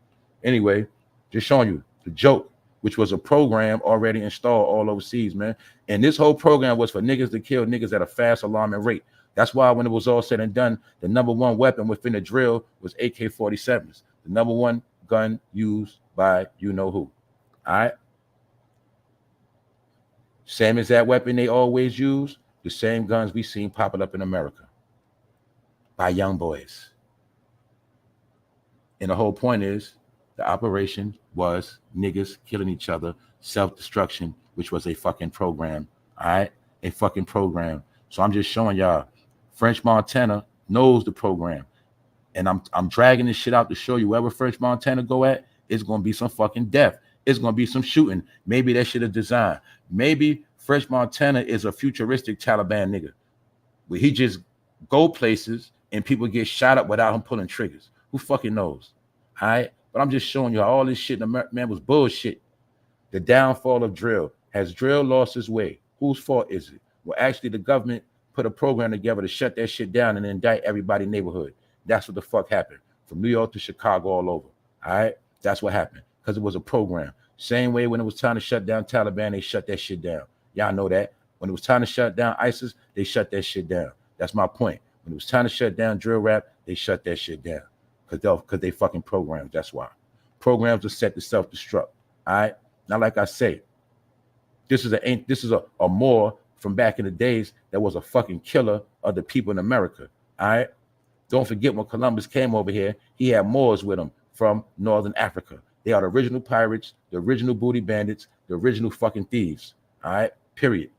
Anyway, just showing you the joke which was a program already installed all overseas, man. And this whole program was for niggas to kill niggas at a fast, alarming rate. That's why when it was all said and done, the number one weapon within the drill was AK-47s, the number one gun used by you know who. All right. Same as that weapon they always use, the same guns we seen popping up in America by young boys. And the whole point is the operation was niggas killing each other, self-destruction, which was a fucking program. All right. A fucking program. So I'm just showing y'all, French Montana knows the program. And I'm dragging this shit out to show you wherever French Montana go at, it's gonna be some fucking death. It's gonna be some shooting. Maybe that shit is designed. Maybe French Montana is a futuristic Taliban nigga, where he just go places and people get shot up without him pulling triggers. Who fucking knows? All right. But I'm just showing you how all this shit in the man was bullshit. The downfall of drill. Has drill lost his way? Whose fault is it? Well, actually, the government put a program together to shut that shit down and indict everybody's neighborhood. That's what the fuck happened. From New York to Chicago, all over. All right? That's what happened. Because it was a program. Same way when it was time to shut down Taliban, they shut that shit down. Y'all know that. When it was time to shut down ISIS, they shut that shit down. That's my point. When it was time to shut down drill rap, they shut that shit down. Because they fucking programs. That's why. Programs are set to self-destruct. All right? Now, like I say, this is a Moor from back in the days that was a fucking killer of the people in America. All right? Don't forget when Columbus came over here, he had Moors with him from Northern Africa. They are the original pirates, the original booty bandits, the original fucking thieves. All right? Period.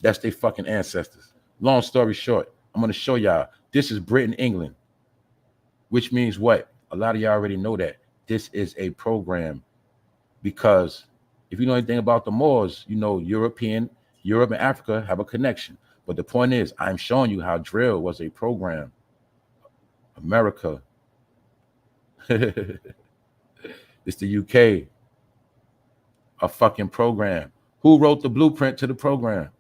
That's their fucking ancestors. Long story short, I'm going to show y'all. This is Britain, England, which means what? A lot of y'all already know that. This is a program because if you know anything about the Moors, you know Europe and Africa have a connection. But the point is, I'm showing you how drill was a program. America. It's the UK. A fucking program. Who wrote the blueprint to the program?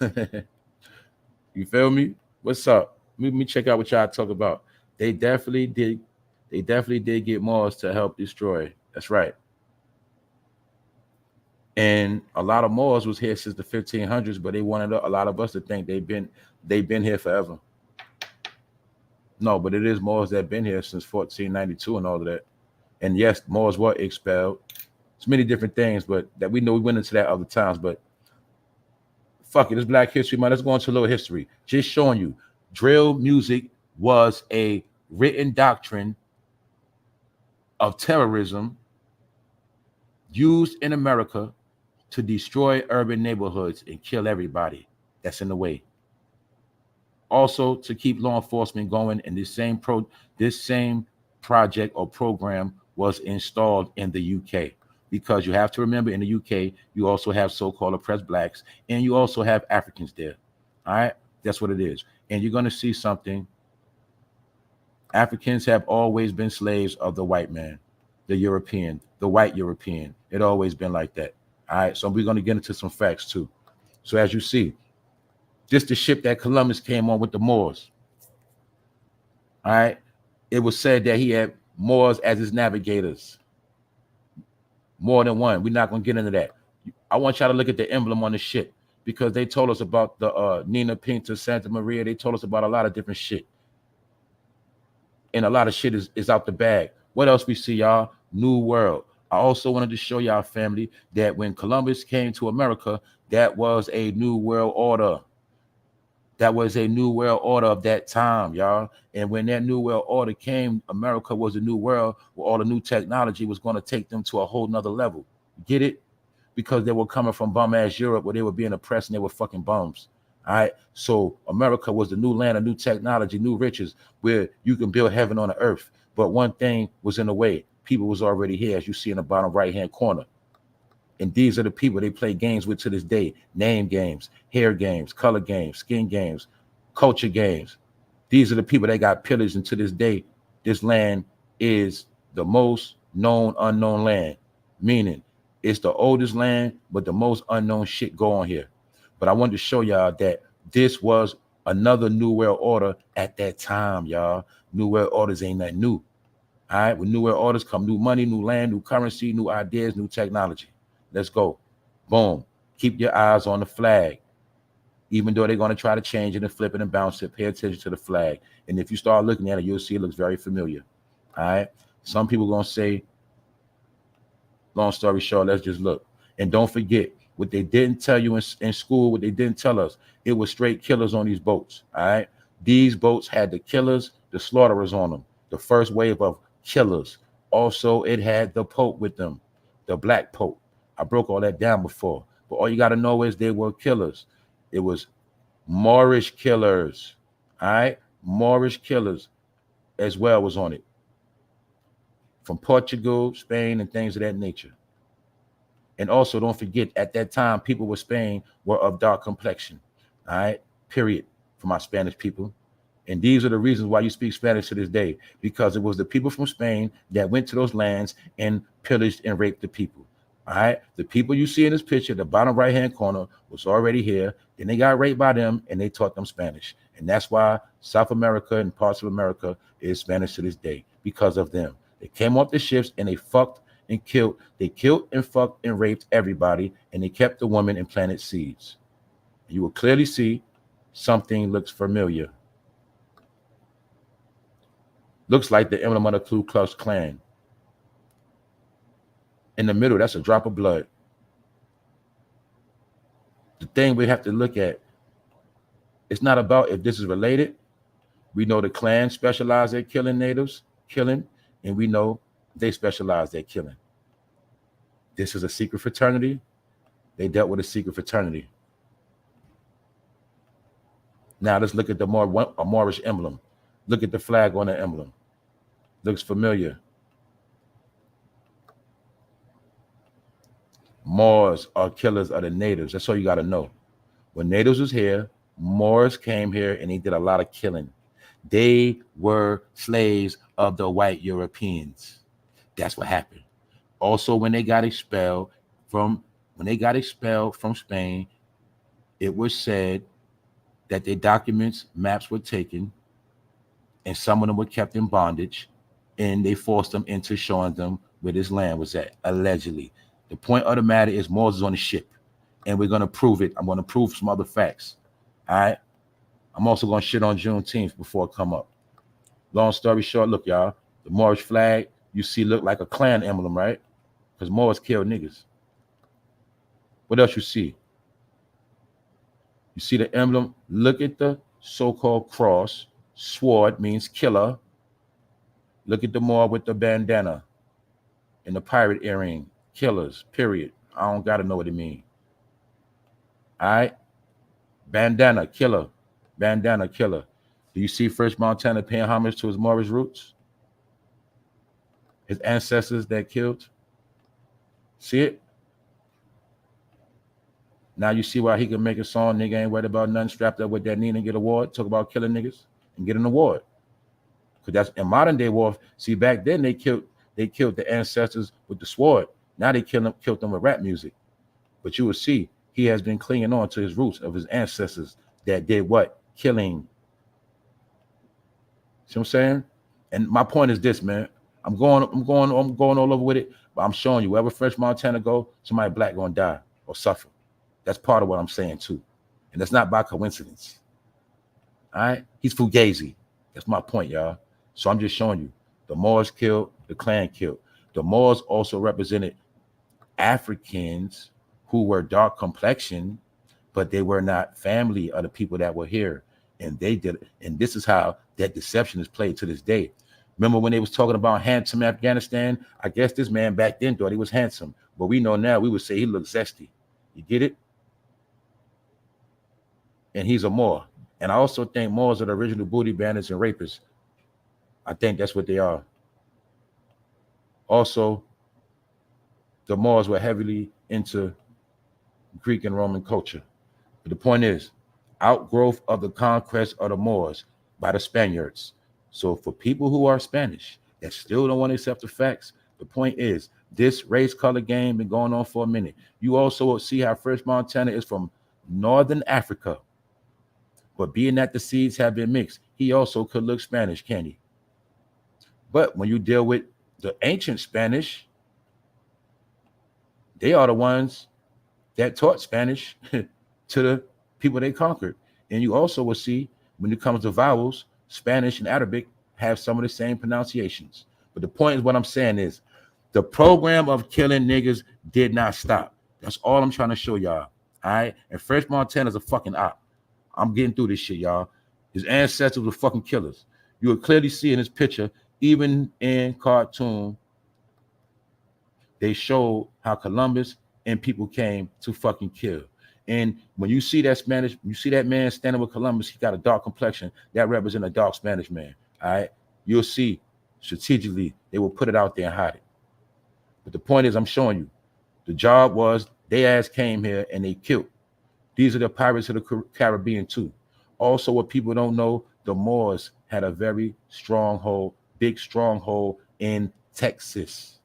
You feel me? What's up? Let me check out what y'all talk about. They definitely did get Moors to help destroy. That's right. And a lot of Moors was here since the 1500s, but they wanted a lot of us to think they've been here forever. No, but it is Moors that have been here since 1492 and all of that. And yes, Moors were expelled. It's many different things, but that we know we went into that other times. But fuck it, it's Black History Month. Let's go into a little history. Just showing you, drill music was a written doctrine of terrorism used in America to destroy urban neighborhoods and kill everybody that's in the way. Also to keep law enforcement going, and this same project or program was installed in the UK. Because you have to remember, in the UK, you also have so-called oppressed blacks, and you also have Africans there. All right? That's what it is. And you're going to see something. Africans have always been slaves of the white man, the European, the white European. It always been like that. All right? So we're going to get into some facts, too. So as you see, this the ship that Columbus came on with the Moors. All right? It was said that he had Moors as his navigators. More than one. We're not going to get into that. I want y'all to look at the emblem on the ship, because they told us about the Nina Pinta, Santa Maria. They told us about a lot of different shit. And a lot of shit is out the bag. What else we see, y'all? New World. I also wanted to show y'all, family, that when Columbus came to America, that was a new world order. That was a new world order of that time, y'all. And when that new world order came, America was a new world where all the new technology was going to take them to a whole nother level. Get it? Because they were coming from bum-ass Europe where they were being oppressed and they were fucking bums. All right? So America was the new land of new technology, new riches, where you can build heaven on the earth. But one thing was in the way. People was already here, as you see in the bottom right-hand corner. And these are the people they play games with to this day. Name games, hair games, color games, skin games, culture games. These are the people that got pillaged, and to this day, this land is the most known unknown land. Meaning, it's the oldest land, but the most unknown shit go on here. But I wanted to show y'all that this was another new world order at that time, y'all. New world orders ain't that new. All right, with new world orders come new money, new land, new currency, new ideas, new technology. Let's go. Boom. Keep your eyes on the flag. Even though they're going to try to change it and flip it and bounce it, pay attention to the flag. And if you start looking at it, you'll see it looks very familiar. All right. Some people are going to say, long story short, let's just look. And don't forget, what they didn't tell you in school, what they didn't tell us, it was straight killers on these boats. All right. These boats had the killers, the slaughterers on them, the first wave of killers. Also, it had the Pope with them, the Black Pope. I broke all that down before. But all you got to know is they were killers. It was Moorish killers. All right. Moorish killers as well was on it. From Portugal, Spain, and things of that nature. And also, don't forget, at that time, people with Spain were of dark complexion. All right, period, for my Spanish people. And these are the reasons why you speak Spanish to this day, because it was the people from Spain that went to those lands and pillaged and raped the people. All right, the people you see in this picture, the bottom right-hand corner, was already here. Then they got raped by them, and they taught them Spanish. And that's why South America and parts of America is Spanish to this day, because of them. They came off the ships, and they fucked and killed. They killed and fucked and raped everybody, and they kept the woman and planted seeds. You will clearly see something looks familiar. Looks like the emblem of the Ku Klux Klan. In the middle, that's a drop of blood. The thing we have to look at, it's not about if this is related. We know the Klan specialize at killing natives, and we know they specialize at killing. This is a secret fraternity. They dealt with a secret fraternity. Now let's look at the Moorish emblem. Look at the flag on the emblem. Looks familiar. Moors are killers of the natives. That's all you got to know. When natives was here, Moors came here and they did a lot of killing. They were slaves of the white Europeans. That's what happened. Also, when they got expelled from Spain, it was said that their documents, maps were taken, and some of them were kept in bondage, and they forced them into showing them where this land was at, allegedly. The point of the matter is Moses on the ship, and we're going to prove it. I'm going to prove some other facts. All right? I'm also going to shit on Juneteenth before it come up. Long story short, look, y'all, the Moorish flag, you see, look like a Klan emblem, right? Because Moors kill niggas. What else you see? You see the emblem? Look at the so-called cross. Sword means killer. Look at the Moor with the bandana and the pirate earring. Killers, period. I don't got to know what it means. All right? Bandana, killer. Bandana, killer. Do you see French Montana paying homage to his Moorish roots? His ancestors that killed? See it? Now you see why he can make a song, nigga ain't worried about nothing, strapped up with that Nina and get an award, talk about killing niggas and get an award. Because that's in modern day war. See, back then they killed the ancestors with the sword. Now they killed them with rap music. But you will see he has been clinging on to his roots of his ancestors that did what? Killing. See what I'm saying? And my point is this, man. I'm going all over with it, but I'm showing you wherever French Montana go, somebody black gonna die or suffer. That's part of what I'm saying too. And that's not by coincidence. All right? He's Fugazi. That's my point, y'all. So I'm just showing you. The Moors killed, the Klan killed. The Moors also represented Africans who were dark complexion, but they were not family of the people that were here. And they did it. And this is how that deception is played to this day. Remember when they was talking about handsome Afghanistan? I guess this man back then thought he was handsome. But we know now, we would say he looked zesty. You get it? And he's a Moor. And I also think Moors are the original booty bandits and rapists. I think that's what they are. Also, the Moors were heavily into Greek and Roman culture. But the point is, outgrowth of the conquest of the Moors by the Spaniards. So for people who are Spanish that still don't want to accept the facts, the point is, this race color game been going on for a minute. You also will see how French Montana is from Northern Africa. But being that the seeds have been mixed, he also could look Spanish, can he? But when you deal with the ancient Spanish, they are the ones that taught Spanish to the people they conquered. And you also will see when it comes to vowels, Spanish and Arabic have some of the same pronunciations. But the point is, what I'm saying is the program of killing niggas did not stop. That's all I'm trying to show y'all. All right. And French Montana's a fucking op. I'm getting through this shit, y'all. His ancestors were fucking killers. You will clearly see in this picture, even in cartoon, they showed how Columbus and people came to fucking kill. And when you see that Spanish, you see that man standing with Columbus, he got a dark complexion. That represents a dark Spanish man. All right. You'll see strategically, they will put it out there and hide it. But the point is, I'm showing you, the job was they ass came here and they killed. These are the pirates of the Caribbean too. Also, what people don't know, the Moors had a very big stronghold in Texas.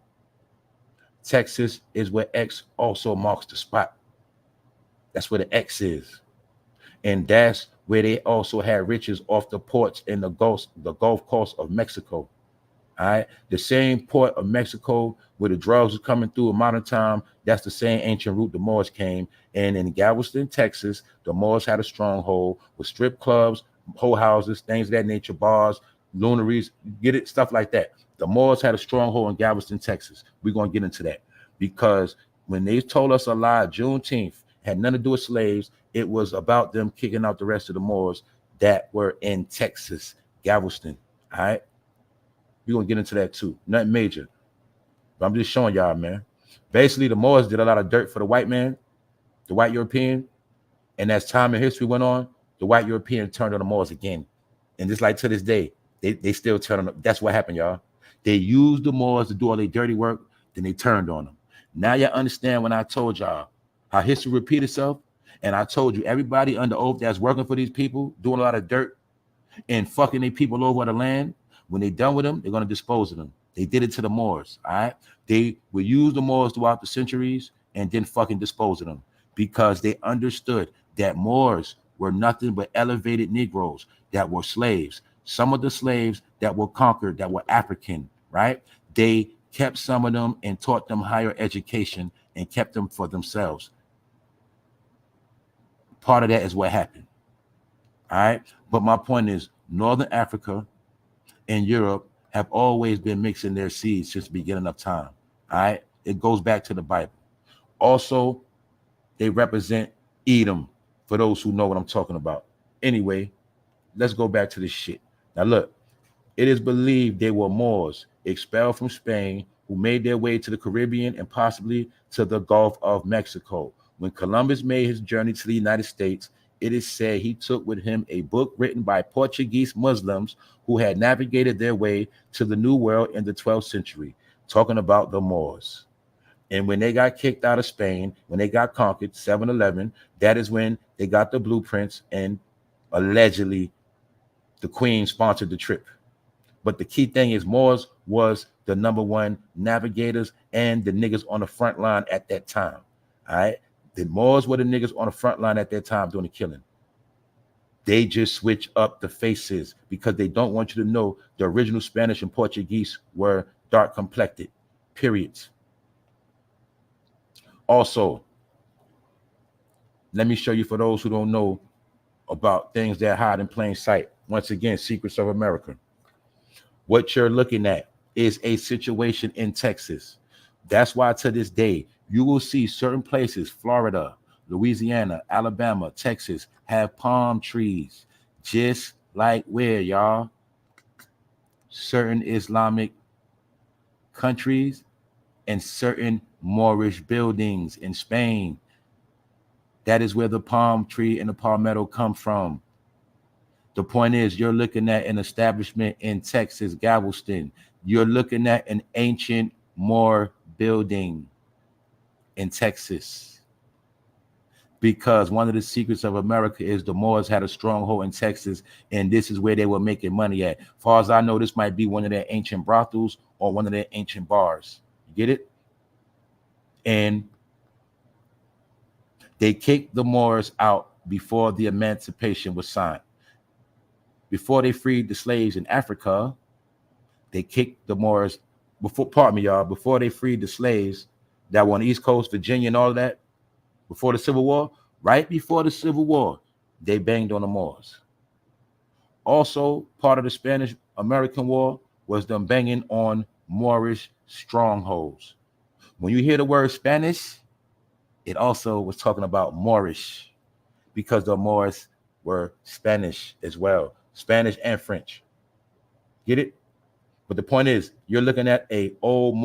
Texas is where X also marks the spot. That's where the X is. And that's where they also had riches off the ports in the Gulf Coast of Mexico. All right. The same port of Mexico where the drugs was coming through in modern time, that's the same ancient route the Moors came. And in Galveston, Texas, the Moors had a stronghold with strip clubs, whole houses, things of that nature, bars, lunaries, get it, stuff like that. The Moors had a stronghold in Galveston, Texas. We're going to get into that because when they told us a lie, Juneteenth had nothing to do with slaves. It was about them kicking out the rest of the Moors that were in Texas, Galveston. All right. We're going to get into that too. Nothing major. But I'm just showing y'all, man. Basically, the Moors did a lot of dirt for the white man, the white European. And as time and history went on, the white European turned on the Moors again. And just like to this day, they still turn on them. That's what happened, y'all. They used the Moors to do all their dirty work, then they turned on them. Now y'all understand when I told y'all how history repeat itself, and I told you everybody under oath that's working for these people, doing a lot of dirt and fucking their people over the land, when they're done with them, they're going to dispose of them. They did it to the Moors, all right? They would use the Moors throughout the centuries and then fucking dispose of them because they understood that Moors were nothing but elevated Negroes that were slaves. Some of the slaves that were conquered that were African, right? They kept some of them and taught them higher education and kept them for themselves. Part of that is what happened, all right? But my point is, Northern Africa and Europe have always been mixing their seeds since the beginning of time. All right. It goes back to the Bible. Also, they represent Edom for those who know what I'm talking about. Anyway, let's go back to this shit. Now, look, it is believed they were Moors expelled from Spain who made their way to the Caribbean and possibly to the Gulf of Mexico. When Columbus made his journey to the United States, it is said he took with him a book written by Portuguese Muslims who had navigated their way to the New World in the 12th century, talking about the Moors. And when they got kicked out of Spain, when they got conquered, 711, that is when they got the blueprints and allegedly the Queen sponsored the trip. But the key thing is Moors was the number one navigators and the niggas on the front line at that time. All right. The Moors were the niggas on the front line at that time doing the killing. They just switch up the faces because they don't want you to know the original Spanish and Portuguese were dark complected, periods. Also, let me show you for those who don't know about things that hide in plain sight. Once again, Secrets of America. What you're looking at is a situation in Texas. That's why to this day, you will see certain places, Florida, Louisiana, Alabama, Texas, have palm trees, just like where, y'all? Certain Islamic countries and certain Moorish buildings in Spain. That is where the palm tree and the palmetto come from. The point is, you're looking at an establishment in Texas, Galveston. You're looking at an ancient Moor building in Texas. Because one of the secrets of America is the Moors had a stronghold in Texas, and this is where they were making money at. As far as I know, this might be one of their ancient brothels or one of their ancient bars. You get it? And they kicked the Moors out before the emancipation was signed. Before they freed the slaves in Africa, They kicked the Moors before, pardon me, y'all, before they freed the slaves that were on the East Coast, Virginia, and all of that, before the Civil War, right before the Civil War, they banged on the Moors. Also, part of the Spanish American War was them banging on Moorish strongholds. When you hear the word Spanish, it also was talking about Moorish because the Moors were Spanish as well, Spanish and French. Get it? But the point is, you're looking at a old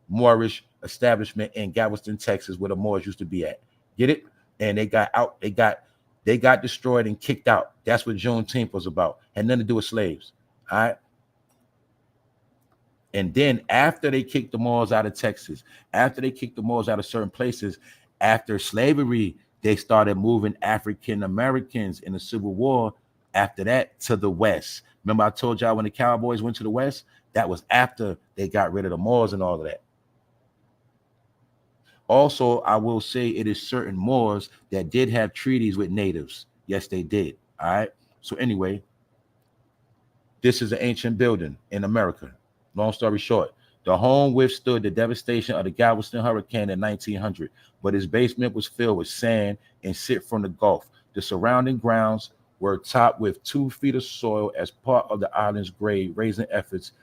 Moorish establishment in Galveston, Texas, where the Moors used to be at. Get it? And they got out. They got destroyed and kicked out. That's what Juneteenth was about. Had nothing to do with slaves. All right. And then after they kicked the Moors out of Texas, after they kicked the Moors out of certain places, after slavery, they started moving African Americans in the Civil War after that to the West. Remember I told y'all when the Cowboys went to the West? That was after they got rid of the Moors and all of that. Also, I will say it is certain Moors that did have treaties with natives. Yes, they did. All right. So anyway, this is an ancient building in America. Long story short, the home withstood the devastation of the Galveston hurricane in 1900, but its basement was filled with sand and silt from the Gulf. The surrounding grounds were topped with 2 feet of soil as part of the island's grade raising efforts.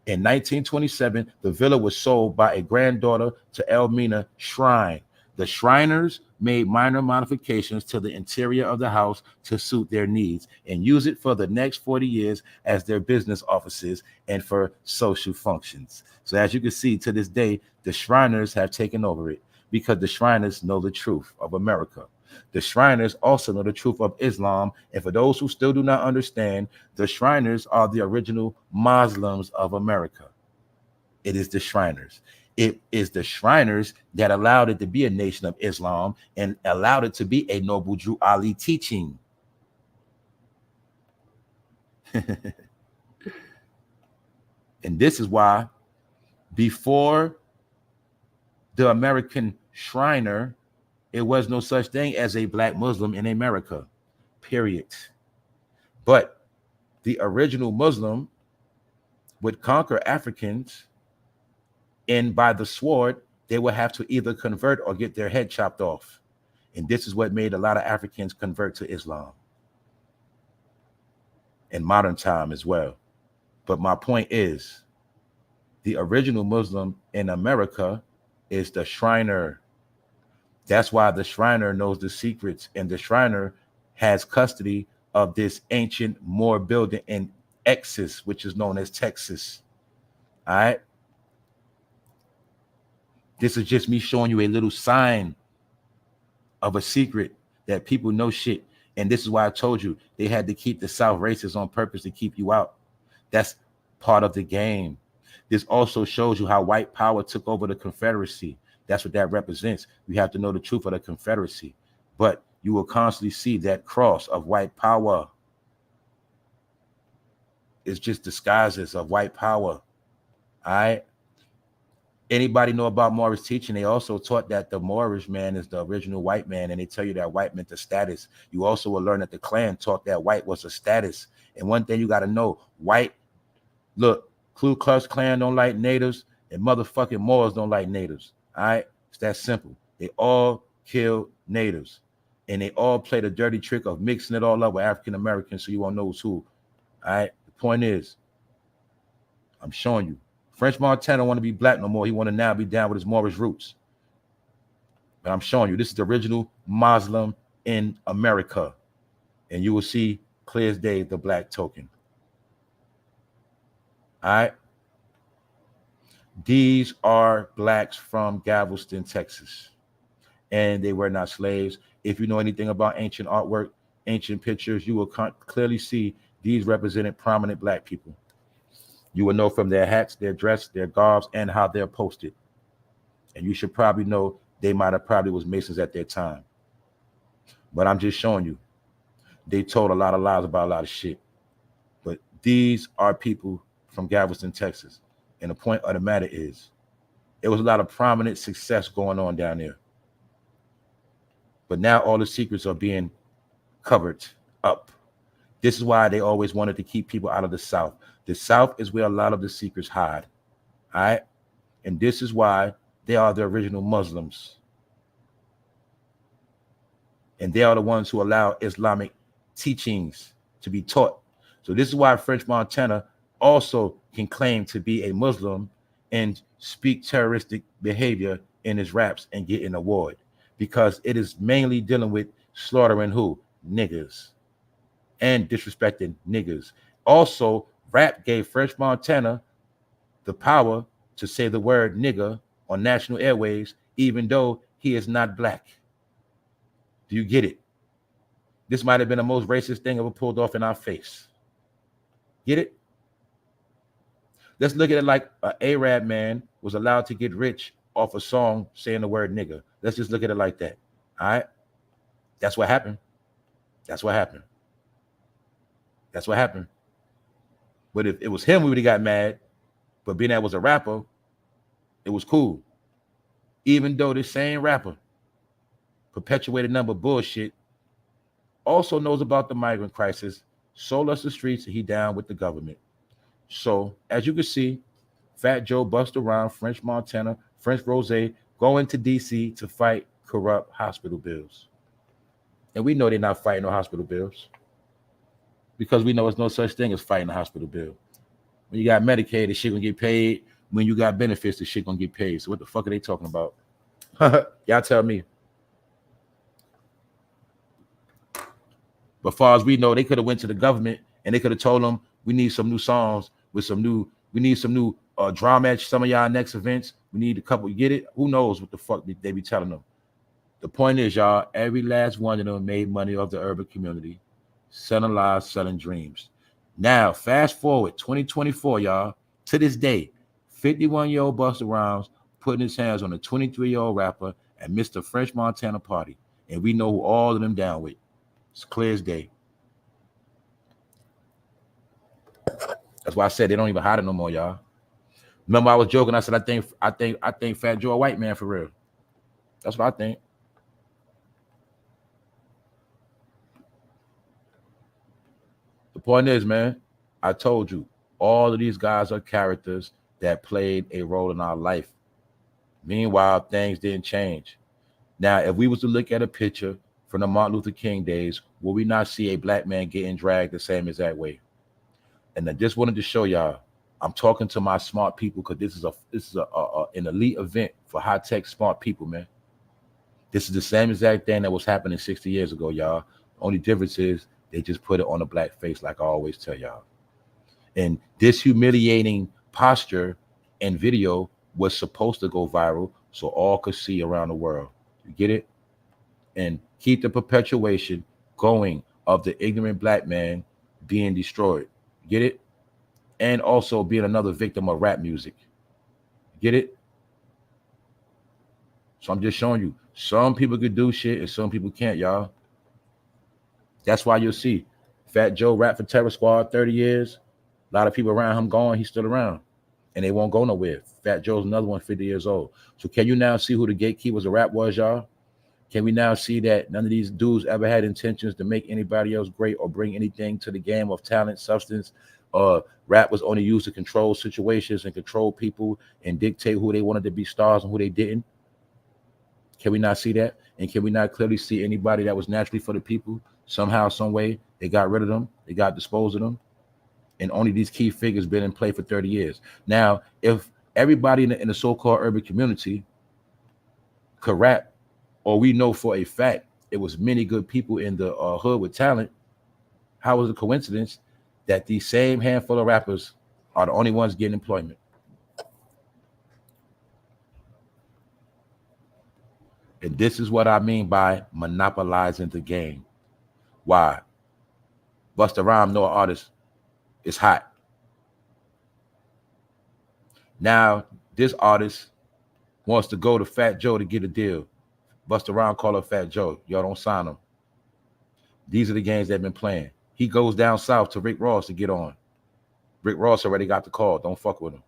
In 1927, the villa was sold by a granddaughter to Elmina Shrine. The Shriners made minor modifications to the interior of the house to suit their needs and use it for the next 40 years as their business offices and for social functions. So as you can see, to this day, the Shriners have taken over it because the Shriners know the truth of America. The Shriners also know the truth of Islam. And for those who still do not understand, the Shriners are the original Muslims of America. It is the Shriners. It is the Shriners that allowed it to be a nation of Islam and allowed it to be a noble Drew Ali teaching. And this is why before the American Shriner, it was no such thing as a black Muslim in America, period. But the original Muslim would conquer Africans, and by the sword, they would have to either convert or get their head chopped off. And this is what made a lot of Africans convert to Islam in modern time as well. But my point is, the original Muslim in America is the Shriner. That's why the Shriner knows the secrets, and the Shriner has custody of this ancient Moor building in Texas, which is known as Texas. All right. This is just me showing you a little sign of a secret that people know shit. And this is why I told you they had to keep the South racist on purpose to keep you out. That's part of the game. This also shows you how white power took over the Confederacy. That's what that represents. You have to know the truth of the Confederacy. But you will constantly see that cross of white power. It's just disguises of white power. All right. Anybody know about Moorish teaching? They also taught that the Moorish man is the original white man, and they tell you that white meant the status. You also will learn that the Klan taught that white was a status. And one thing you got to know, white, look, Ku Klux Klan don't like natives, and motherfucking Moors don't like natives. All right? It's that simple. They all kill natives, and they all play the dirty trick of mixing it all up with African Americans so you won't know who's who. All right? The point is, I'm showing you. French Montana don't want to be black no more. He want to now be down with his Moorish roots. But I'm showing you, this is the original Muslim in America. And you will see clear as day the black token. All right. These are blacks from Galveston, Texas. And they were not slaves. If you know anything about ancient artwork, ancient pictures, you will clearly see these represented prominent black people. You will know from their hats, their dress, their garbs, and how they're posted. And you should probably know they might have probably was Masons at their time. But I'm just showing you. They told a lot of lies about a lot of shit. But these are people from Galveston, Texas. And the point of the matter is, there was a lot of prominent success going on down there. But now all the secrets are being covered up. This is why they always wanted to keep people out of the South. The South is where a lot of the secrets hide. All right. And this is why they are the original Muslims. And they are the ones who allow Islamic teachings to be taught. So this is why French Montana also can claim to be a Muslim and speak terroristic behavior in his raps and get an award, because it is mainly dealing with slaughtering who? Niggas and disrespecting niggas. Also, rap gave French Montana the power to say the word nigga on national airways, even though he is not black. Do you get it? This might have been the most racist thing ever pulled off in our face. Get it? Let's look at it like an Arab man was allowed to get rich off a song saying the word nigga. Let's just look at it like that. All right? That's what happened. That's what happened. That's what happened. But if it was him, we would have got mad. But being that it was a rapper, it was cool. Even though this same rapper perpetuated number of bullshit, also knows about the migrant crisis, sold us the streets, and he down with the government. So, as you can see, Fat Joe, Busta Rhymes, French Montana, French Rose going to D.C. to fight corrupt hospital bills. And we know they're not fighting no hospital bills, because we know there's no such thing as fighting a hospital bill. When you got Medicaid, the shit gonna get paid. When you got benefits, the shit gonna get paid. So what the fuck are they talking about? Y'all tell me. But far as we know, they could have went to the government and they could have told them, we need some new songs with some new, we need some new drama at some of y'all next events. We need a couple, you get it? Who knows what the fuck they be telling them? The point is, y'all, every last one of them made money off the urban community, selling lies, selling dreams. Now, fast forward 2024, y'all, to this day, 51-year-old Busta Rhymes putting his hands on a 23-year-old rapper at Mr. French Montana party. And we know who all of them down with. It's clear as day. That's why I said they don't even hide it no more, y'all. Remember, I was joking. I said I think Fat Joe a white man for real. That's what I think. The point is, man, I told you, all of these guys are characters that played a role in our life. Meanwhile, things didn't change. Now, if we was to look at a picture from the Martin Luther King days, will we not see a black man getting dragged the same exact way? And I just wanted to show y'all, I'm talking to my smart people, because this is an elite event for high-tech smart people, man. This is the same exact thing that was happening 60 years ago, y'all. Only difference is they just put it on a black face, like I always tell y'all. And this humiliating posture and video was supposed to go viral so all could see around the world. You get it? And keep the perpetuation going of the ignorant black man being destroyed. Get it? And also being another victim of rap music. Get it? So I'm just showing you, some people could do shit and some people can't, y'all. That's why you'll see Fat Joe rap for Terror Squad 30 years. A lot of people around him gone, he's still around. And they won't go nowhere. Fat Joe's another one, 50 years old. So can you now see who the gatekeepers of rap was, y'all? Can we now see that none of these dudes ever had intentions to make anybody else great or bring anything to the game of talent, substance? Rap was only used to control situations and control people and dictate who they wanted to be stars and who they didn't. Can we not see that? And can we not clearly see anybody that was naturally for the people? Somehow, some way, they got rid of them. They got disposed of them. And only these key figures been in play for 30 years. Now, if everybody in the so-called urban community could rap, or we know for a fact it was many good people in the hood with talent, how was it a coincidence that these same handful of rappers are the only ones getting employment? And this is what I mean by monopolizing the game. Why? Busta Rhymes, no artist, is hot. Now, this artist wants to go to Fat Joe to get a deal. Busta Rhymes call up Fat Joe. Y'all don't sign him. These are the games they've been playing. He goes down south to Rick Ross to get on. Rick Ross already got the call. Don't fuck with him.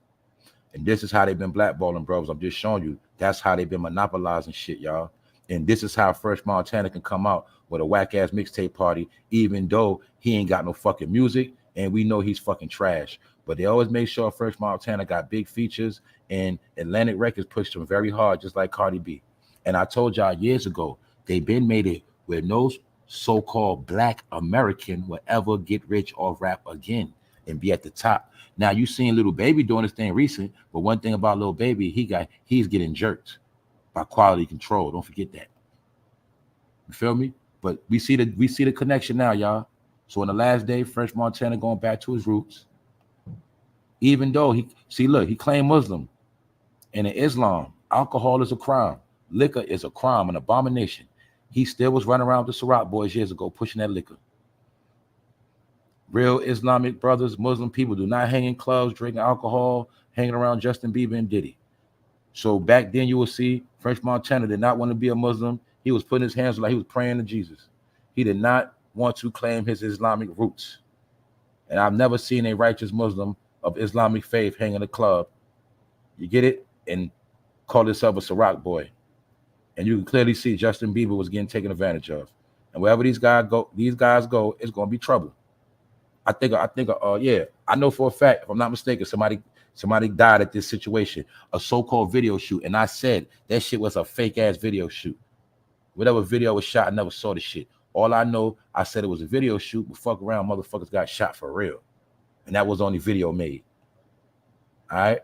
And this is how they've been blackballing, bros. I'm just showing you. That's how they've been monopolizing shit, y'all. And this is how Fresh Montana can come out with a whack ass mixtape party, even though he ain't got no fucking music, and we know he's fucking trash. But they always make sure Fresh Montana got big features, and Atlantic Records pushed him very hard, just like Cardi B. And I told y'all years ago, they been made it where no so-called Black American will ever get rich or rap again and be at the top. Now you seen Little Baby doing this thing recent, but one thing about Little Baby, he's getting jerked by quality control. Don't forget that. You feel me? But we see the connection now, y'all. So on the last day, Fresh Montana going back to his roots. Even though he claimed Muslim, and in Islam, alcohol is a crime, liquor is a crime, an abomination. He still was running around with the Ciroc boys years ago pushing that liquor. Real Islamic brothers, Muslim people do not hang in clubs, drinking alcohol, hanging around Justin Bieber and Diddy. So back then you will see Fresh Montana did not want to be a Muslim. He was putting his hands like he was praying to Jesus. He did not want to claim his Islamic roots. And I've never seen a righteous Muslim of Islamic faith hang in a club, you get it, and call himself a Ciroc boy. And you can clearly see Justin Bieber was getting taken advantage of. And wherever these guys go, it's going to be trouble. I know for a fact, if I'm not mistaken, somebody died at this situation, a so-called video shoot. And I said that shit was a fake ass video shoot. Whatever video was shot, I never saw the shit. All I know, I said it was a video shoot, but fuck around, motherfuckers got shot for real. And that was only video made. All right?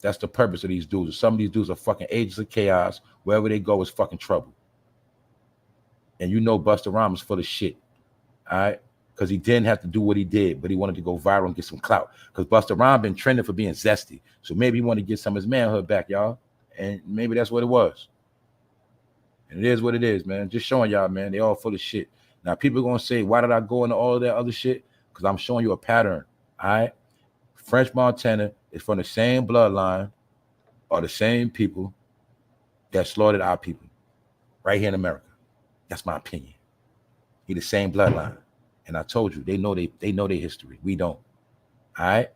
That's the purpose of these dudes. Some of these dudes are fucking agents of chaos. Wherever they go is fucking trouble. And you know Busta Rhymes is full of shit. All right? Because he didn't have to do what he did, but he wanted to go viral and get some clout. Because Busta Rhymes been trending for being zesty. So maybe he wanted to get some of his manhood back, y'all. And maybe that's what it was. And it is what it is, man. Just showing y'all, man. They all full of shit. Now, people are going to say, why did I go into all of that other shit? Because I'm showing you a pattern, all right? French Montana is from the same bloodline or the same people that slaughtered our people right here in America. That's my opinion. He the same bloodline. And I told you, they know their history. We don't. All right?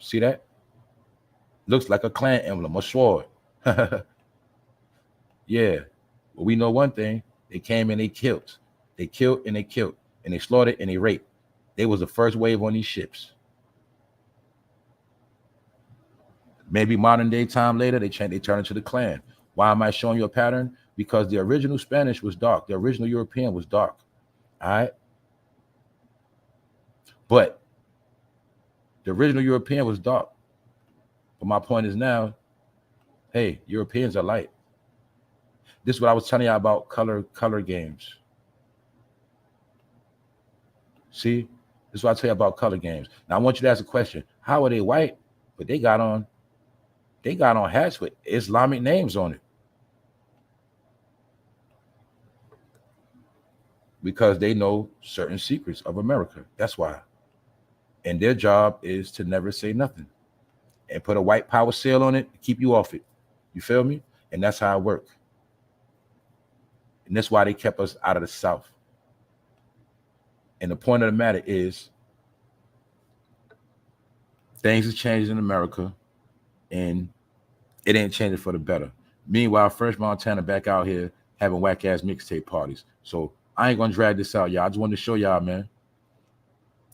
See that? Looks like a clan emblem, a sword. Yeah. But we know one thing. They came and they killed. They killed and they killed. And they slaughtered and they raped. They was the first wave on these ships. Maybe modern day time later, they turn into the Klan. Why am I showing you a pattern? Because the original Spanish was dark. The original European was dark. All right? But the original European was dark. But my point is now, hey, Europeans are light. This is what I was telling you about color games. See? This is what I tell you about color games. Now I want you to ask a question. How are they white? But they got on hats with Islamic names on it. Because they know certain secrets of America. That's why. And their job is to never say nothing. And put a white power seal on it to keep you off it. You feel me? And that's how it works. And that's why they kept us out of the South. And the point of the matter is, things have changed in America, and it ain't changing for the better. Meanwhile, Fresh Montana back out here having whack-ass mixtape parties. So I ain't gonna drag this out, y'all. I just wanted to show y'all, man,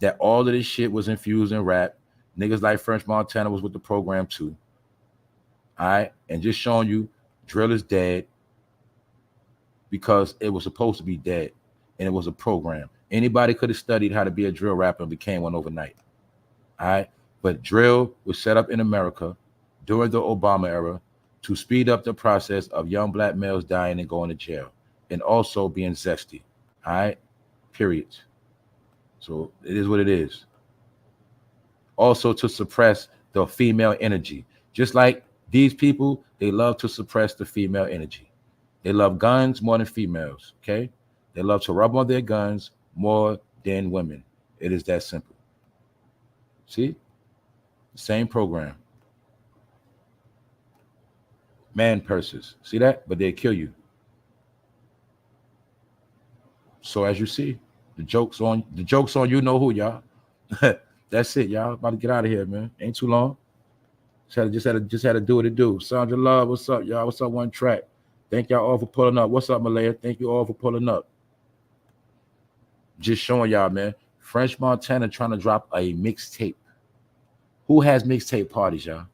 that all of this shit was infused in rap. Niggas like Fresh Montana was with the program too. All right? And just showing you drill is dead because it was supposed to be dead, and it was a program. Anybody could have studied how to be a drill rapper and became one overnight. All right? But drill was set up in America during the Obama era to speed up the process of young black males dying and going to jail, and also being zesty. All right? Period. So it is what it is. Also to suppress the female energy. Just like these people, they love to suppress the female energy. They love guns more than females, okay? They love to rub on their guns more than women. It is that simple. See? Same program. Man purses. See that? But they kill you. So as you see, the joke's on you know who, y'all. That's it, y'all. About to get out of here, man. Ain't too long. Just had to do what it do. Sandra Love, what's up, y'all? What's up, One Track? Thank y'all all for pulling up. What's up, Malaya? Thank you all for pulling up. Just showing y'all, man. French Montana trying to drop a mixtape. Who has mixtape parties, y'all?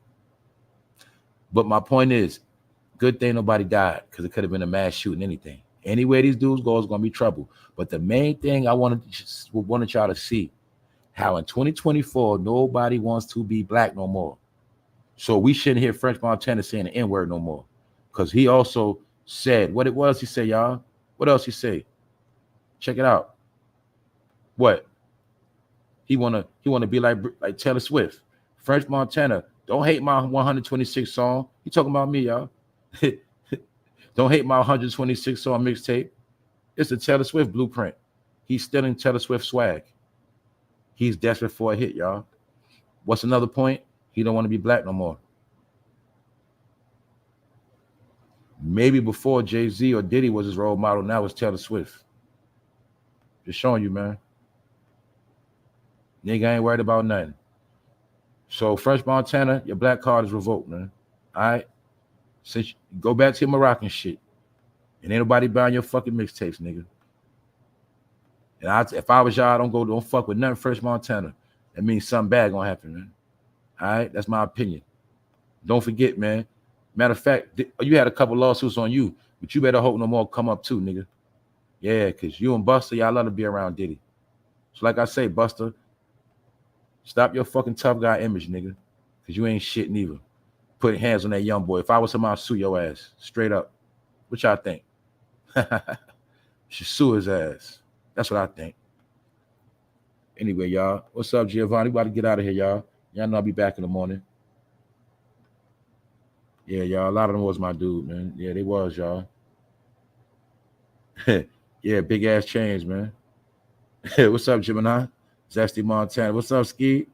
But my point is, good thing nobody died, because it could have been a mass shooting, anything. Anywhere these dudes go is going to be trouble. But the main thing I wanted y'all to see, how in 2024, nobody wants to be black no more. So we shouldn't hear French Montana saying the N-word no more. Because he also said, what else he say, y'all? What else he say? Check it out. What? He wanna be like Taylor Swift. French Montana, don't hate my 126 song. He talking about me, y'all. Don't hate my 126 song mixtape. It's a Taylor Swift blueprint. He's stealing Taylor Swift swag. He's desperate for a hit, y'all. What's another point? He don't want to be black no more. Maybe before Jay-Z or Diddy was his role model, now it's Taylor Swift. Just showing you, man. Nigga ain't worried about nothing. So French Montana, your black card is revoked, man. All right? Since you go back to your Moroccan shit. And ain't nobody buying your fucking mixtapes, nigga. And if I was y'all, don't fuck with nothing French Montana. That means something bad gonna happen, man. All right? That's my opinion. Don't forget, man. Matter of fact, you had a couple lawsuits on you, but you better hope no more come up too, nigga. Yeah, because you and Busta, y'all love to be around Diddy. So like I say, Busta, stop your fucking tough guy image, nigga, because you ain't shit neither. Put hands on that young boy. If I was him, I'd sue your ass. Straight up. What y'all think? Should sue his ass. That's what I think. Anyway, y'all. What's up, Giovanni? We about to get out of here, y'all. Y'all know I'll be back in the morning. Yeah, y'all. A lot of them was my dude, man. Yeah, they was, y'all. Yeah, big ass change, man. What's up, Gemini? Zesty Montana. What's up, Ski?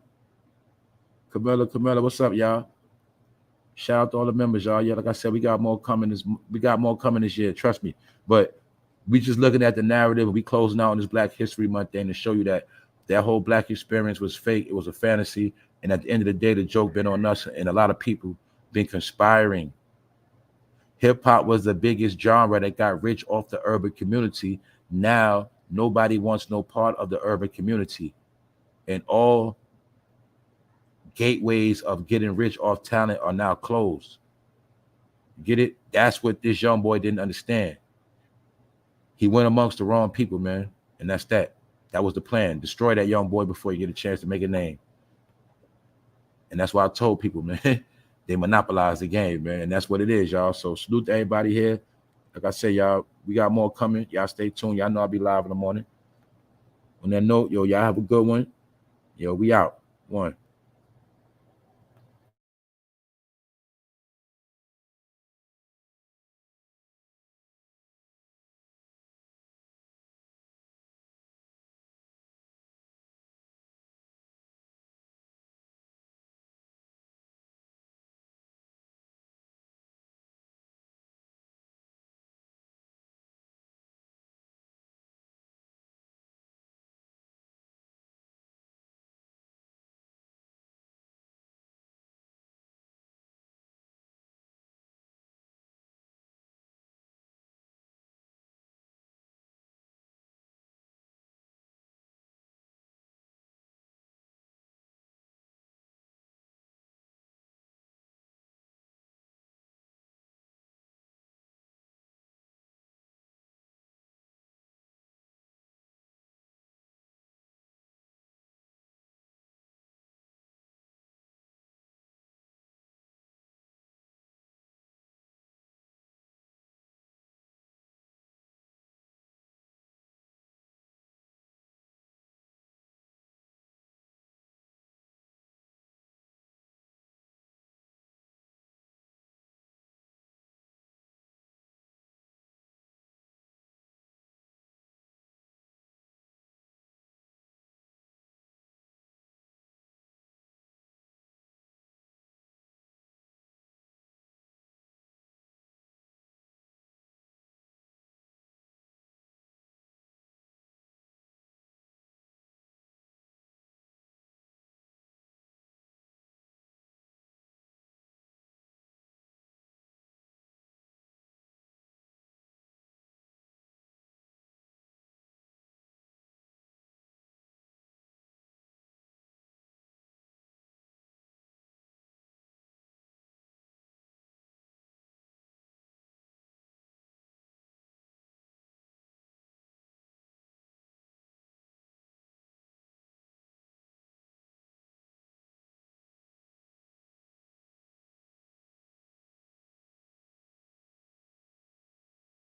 Camilla, what's up, y'all? Shout out to all the members, y'all. Yeah, like I said, we got more coming this year, trust me. But we just looking at the narrative, and we closing out on this Black History Month thing to show you that whole black experience was fake. It was a fantasy. And at the end of the day, the joke been on us, and a lot of people been conspiring. Hip-hop was the biggest genre that got rich off the urban community. Now, nobody wants no part of the urban community. And all gateways of getting rich off talent are now closed. Get it? That's what this young boy didn't understand. He went amongst the wrong people, man. And that's that. That was the plan. Destroy that young boy before you get a chance to make a name. And that's why I told people, man, they monopolize the game, man. And that's what it is, y'all. So salute to everybody here. Like I say, y'all, we got more coming. Y'all stay tuned. Y'all know I'll be live in the morning. On that note, yo, y'all have a good one. Yo, we out. One.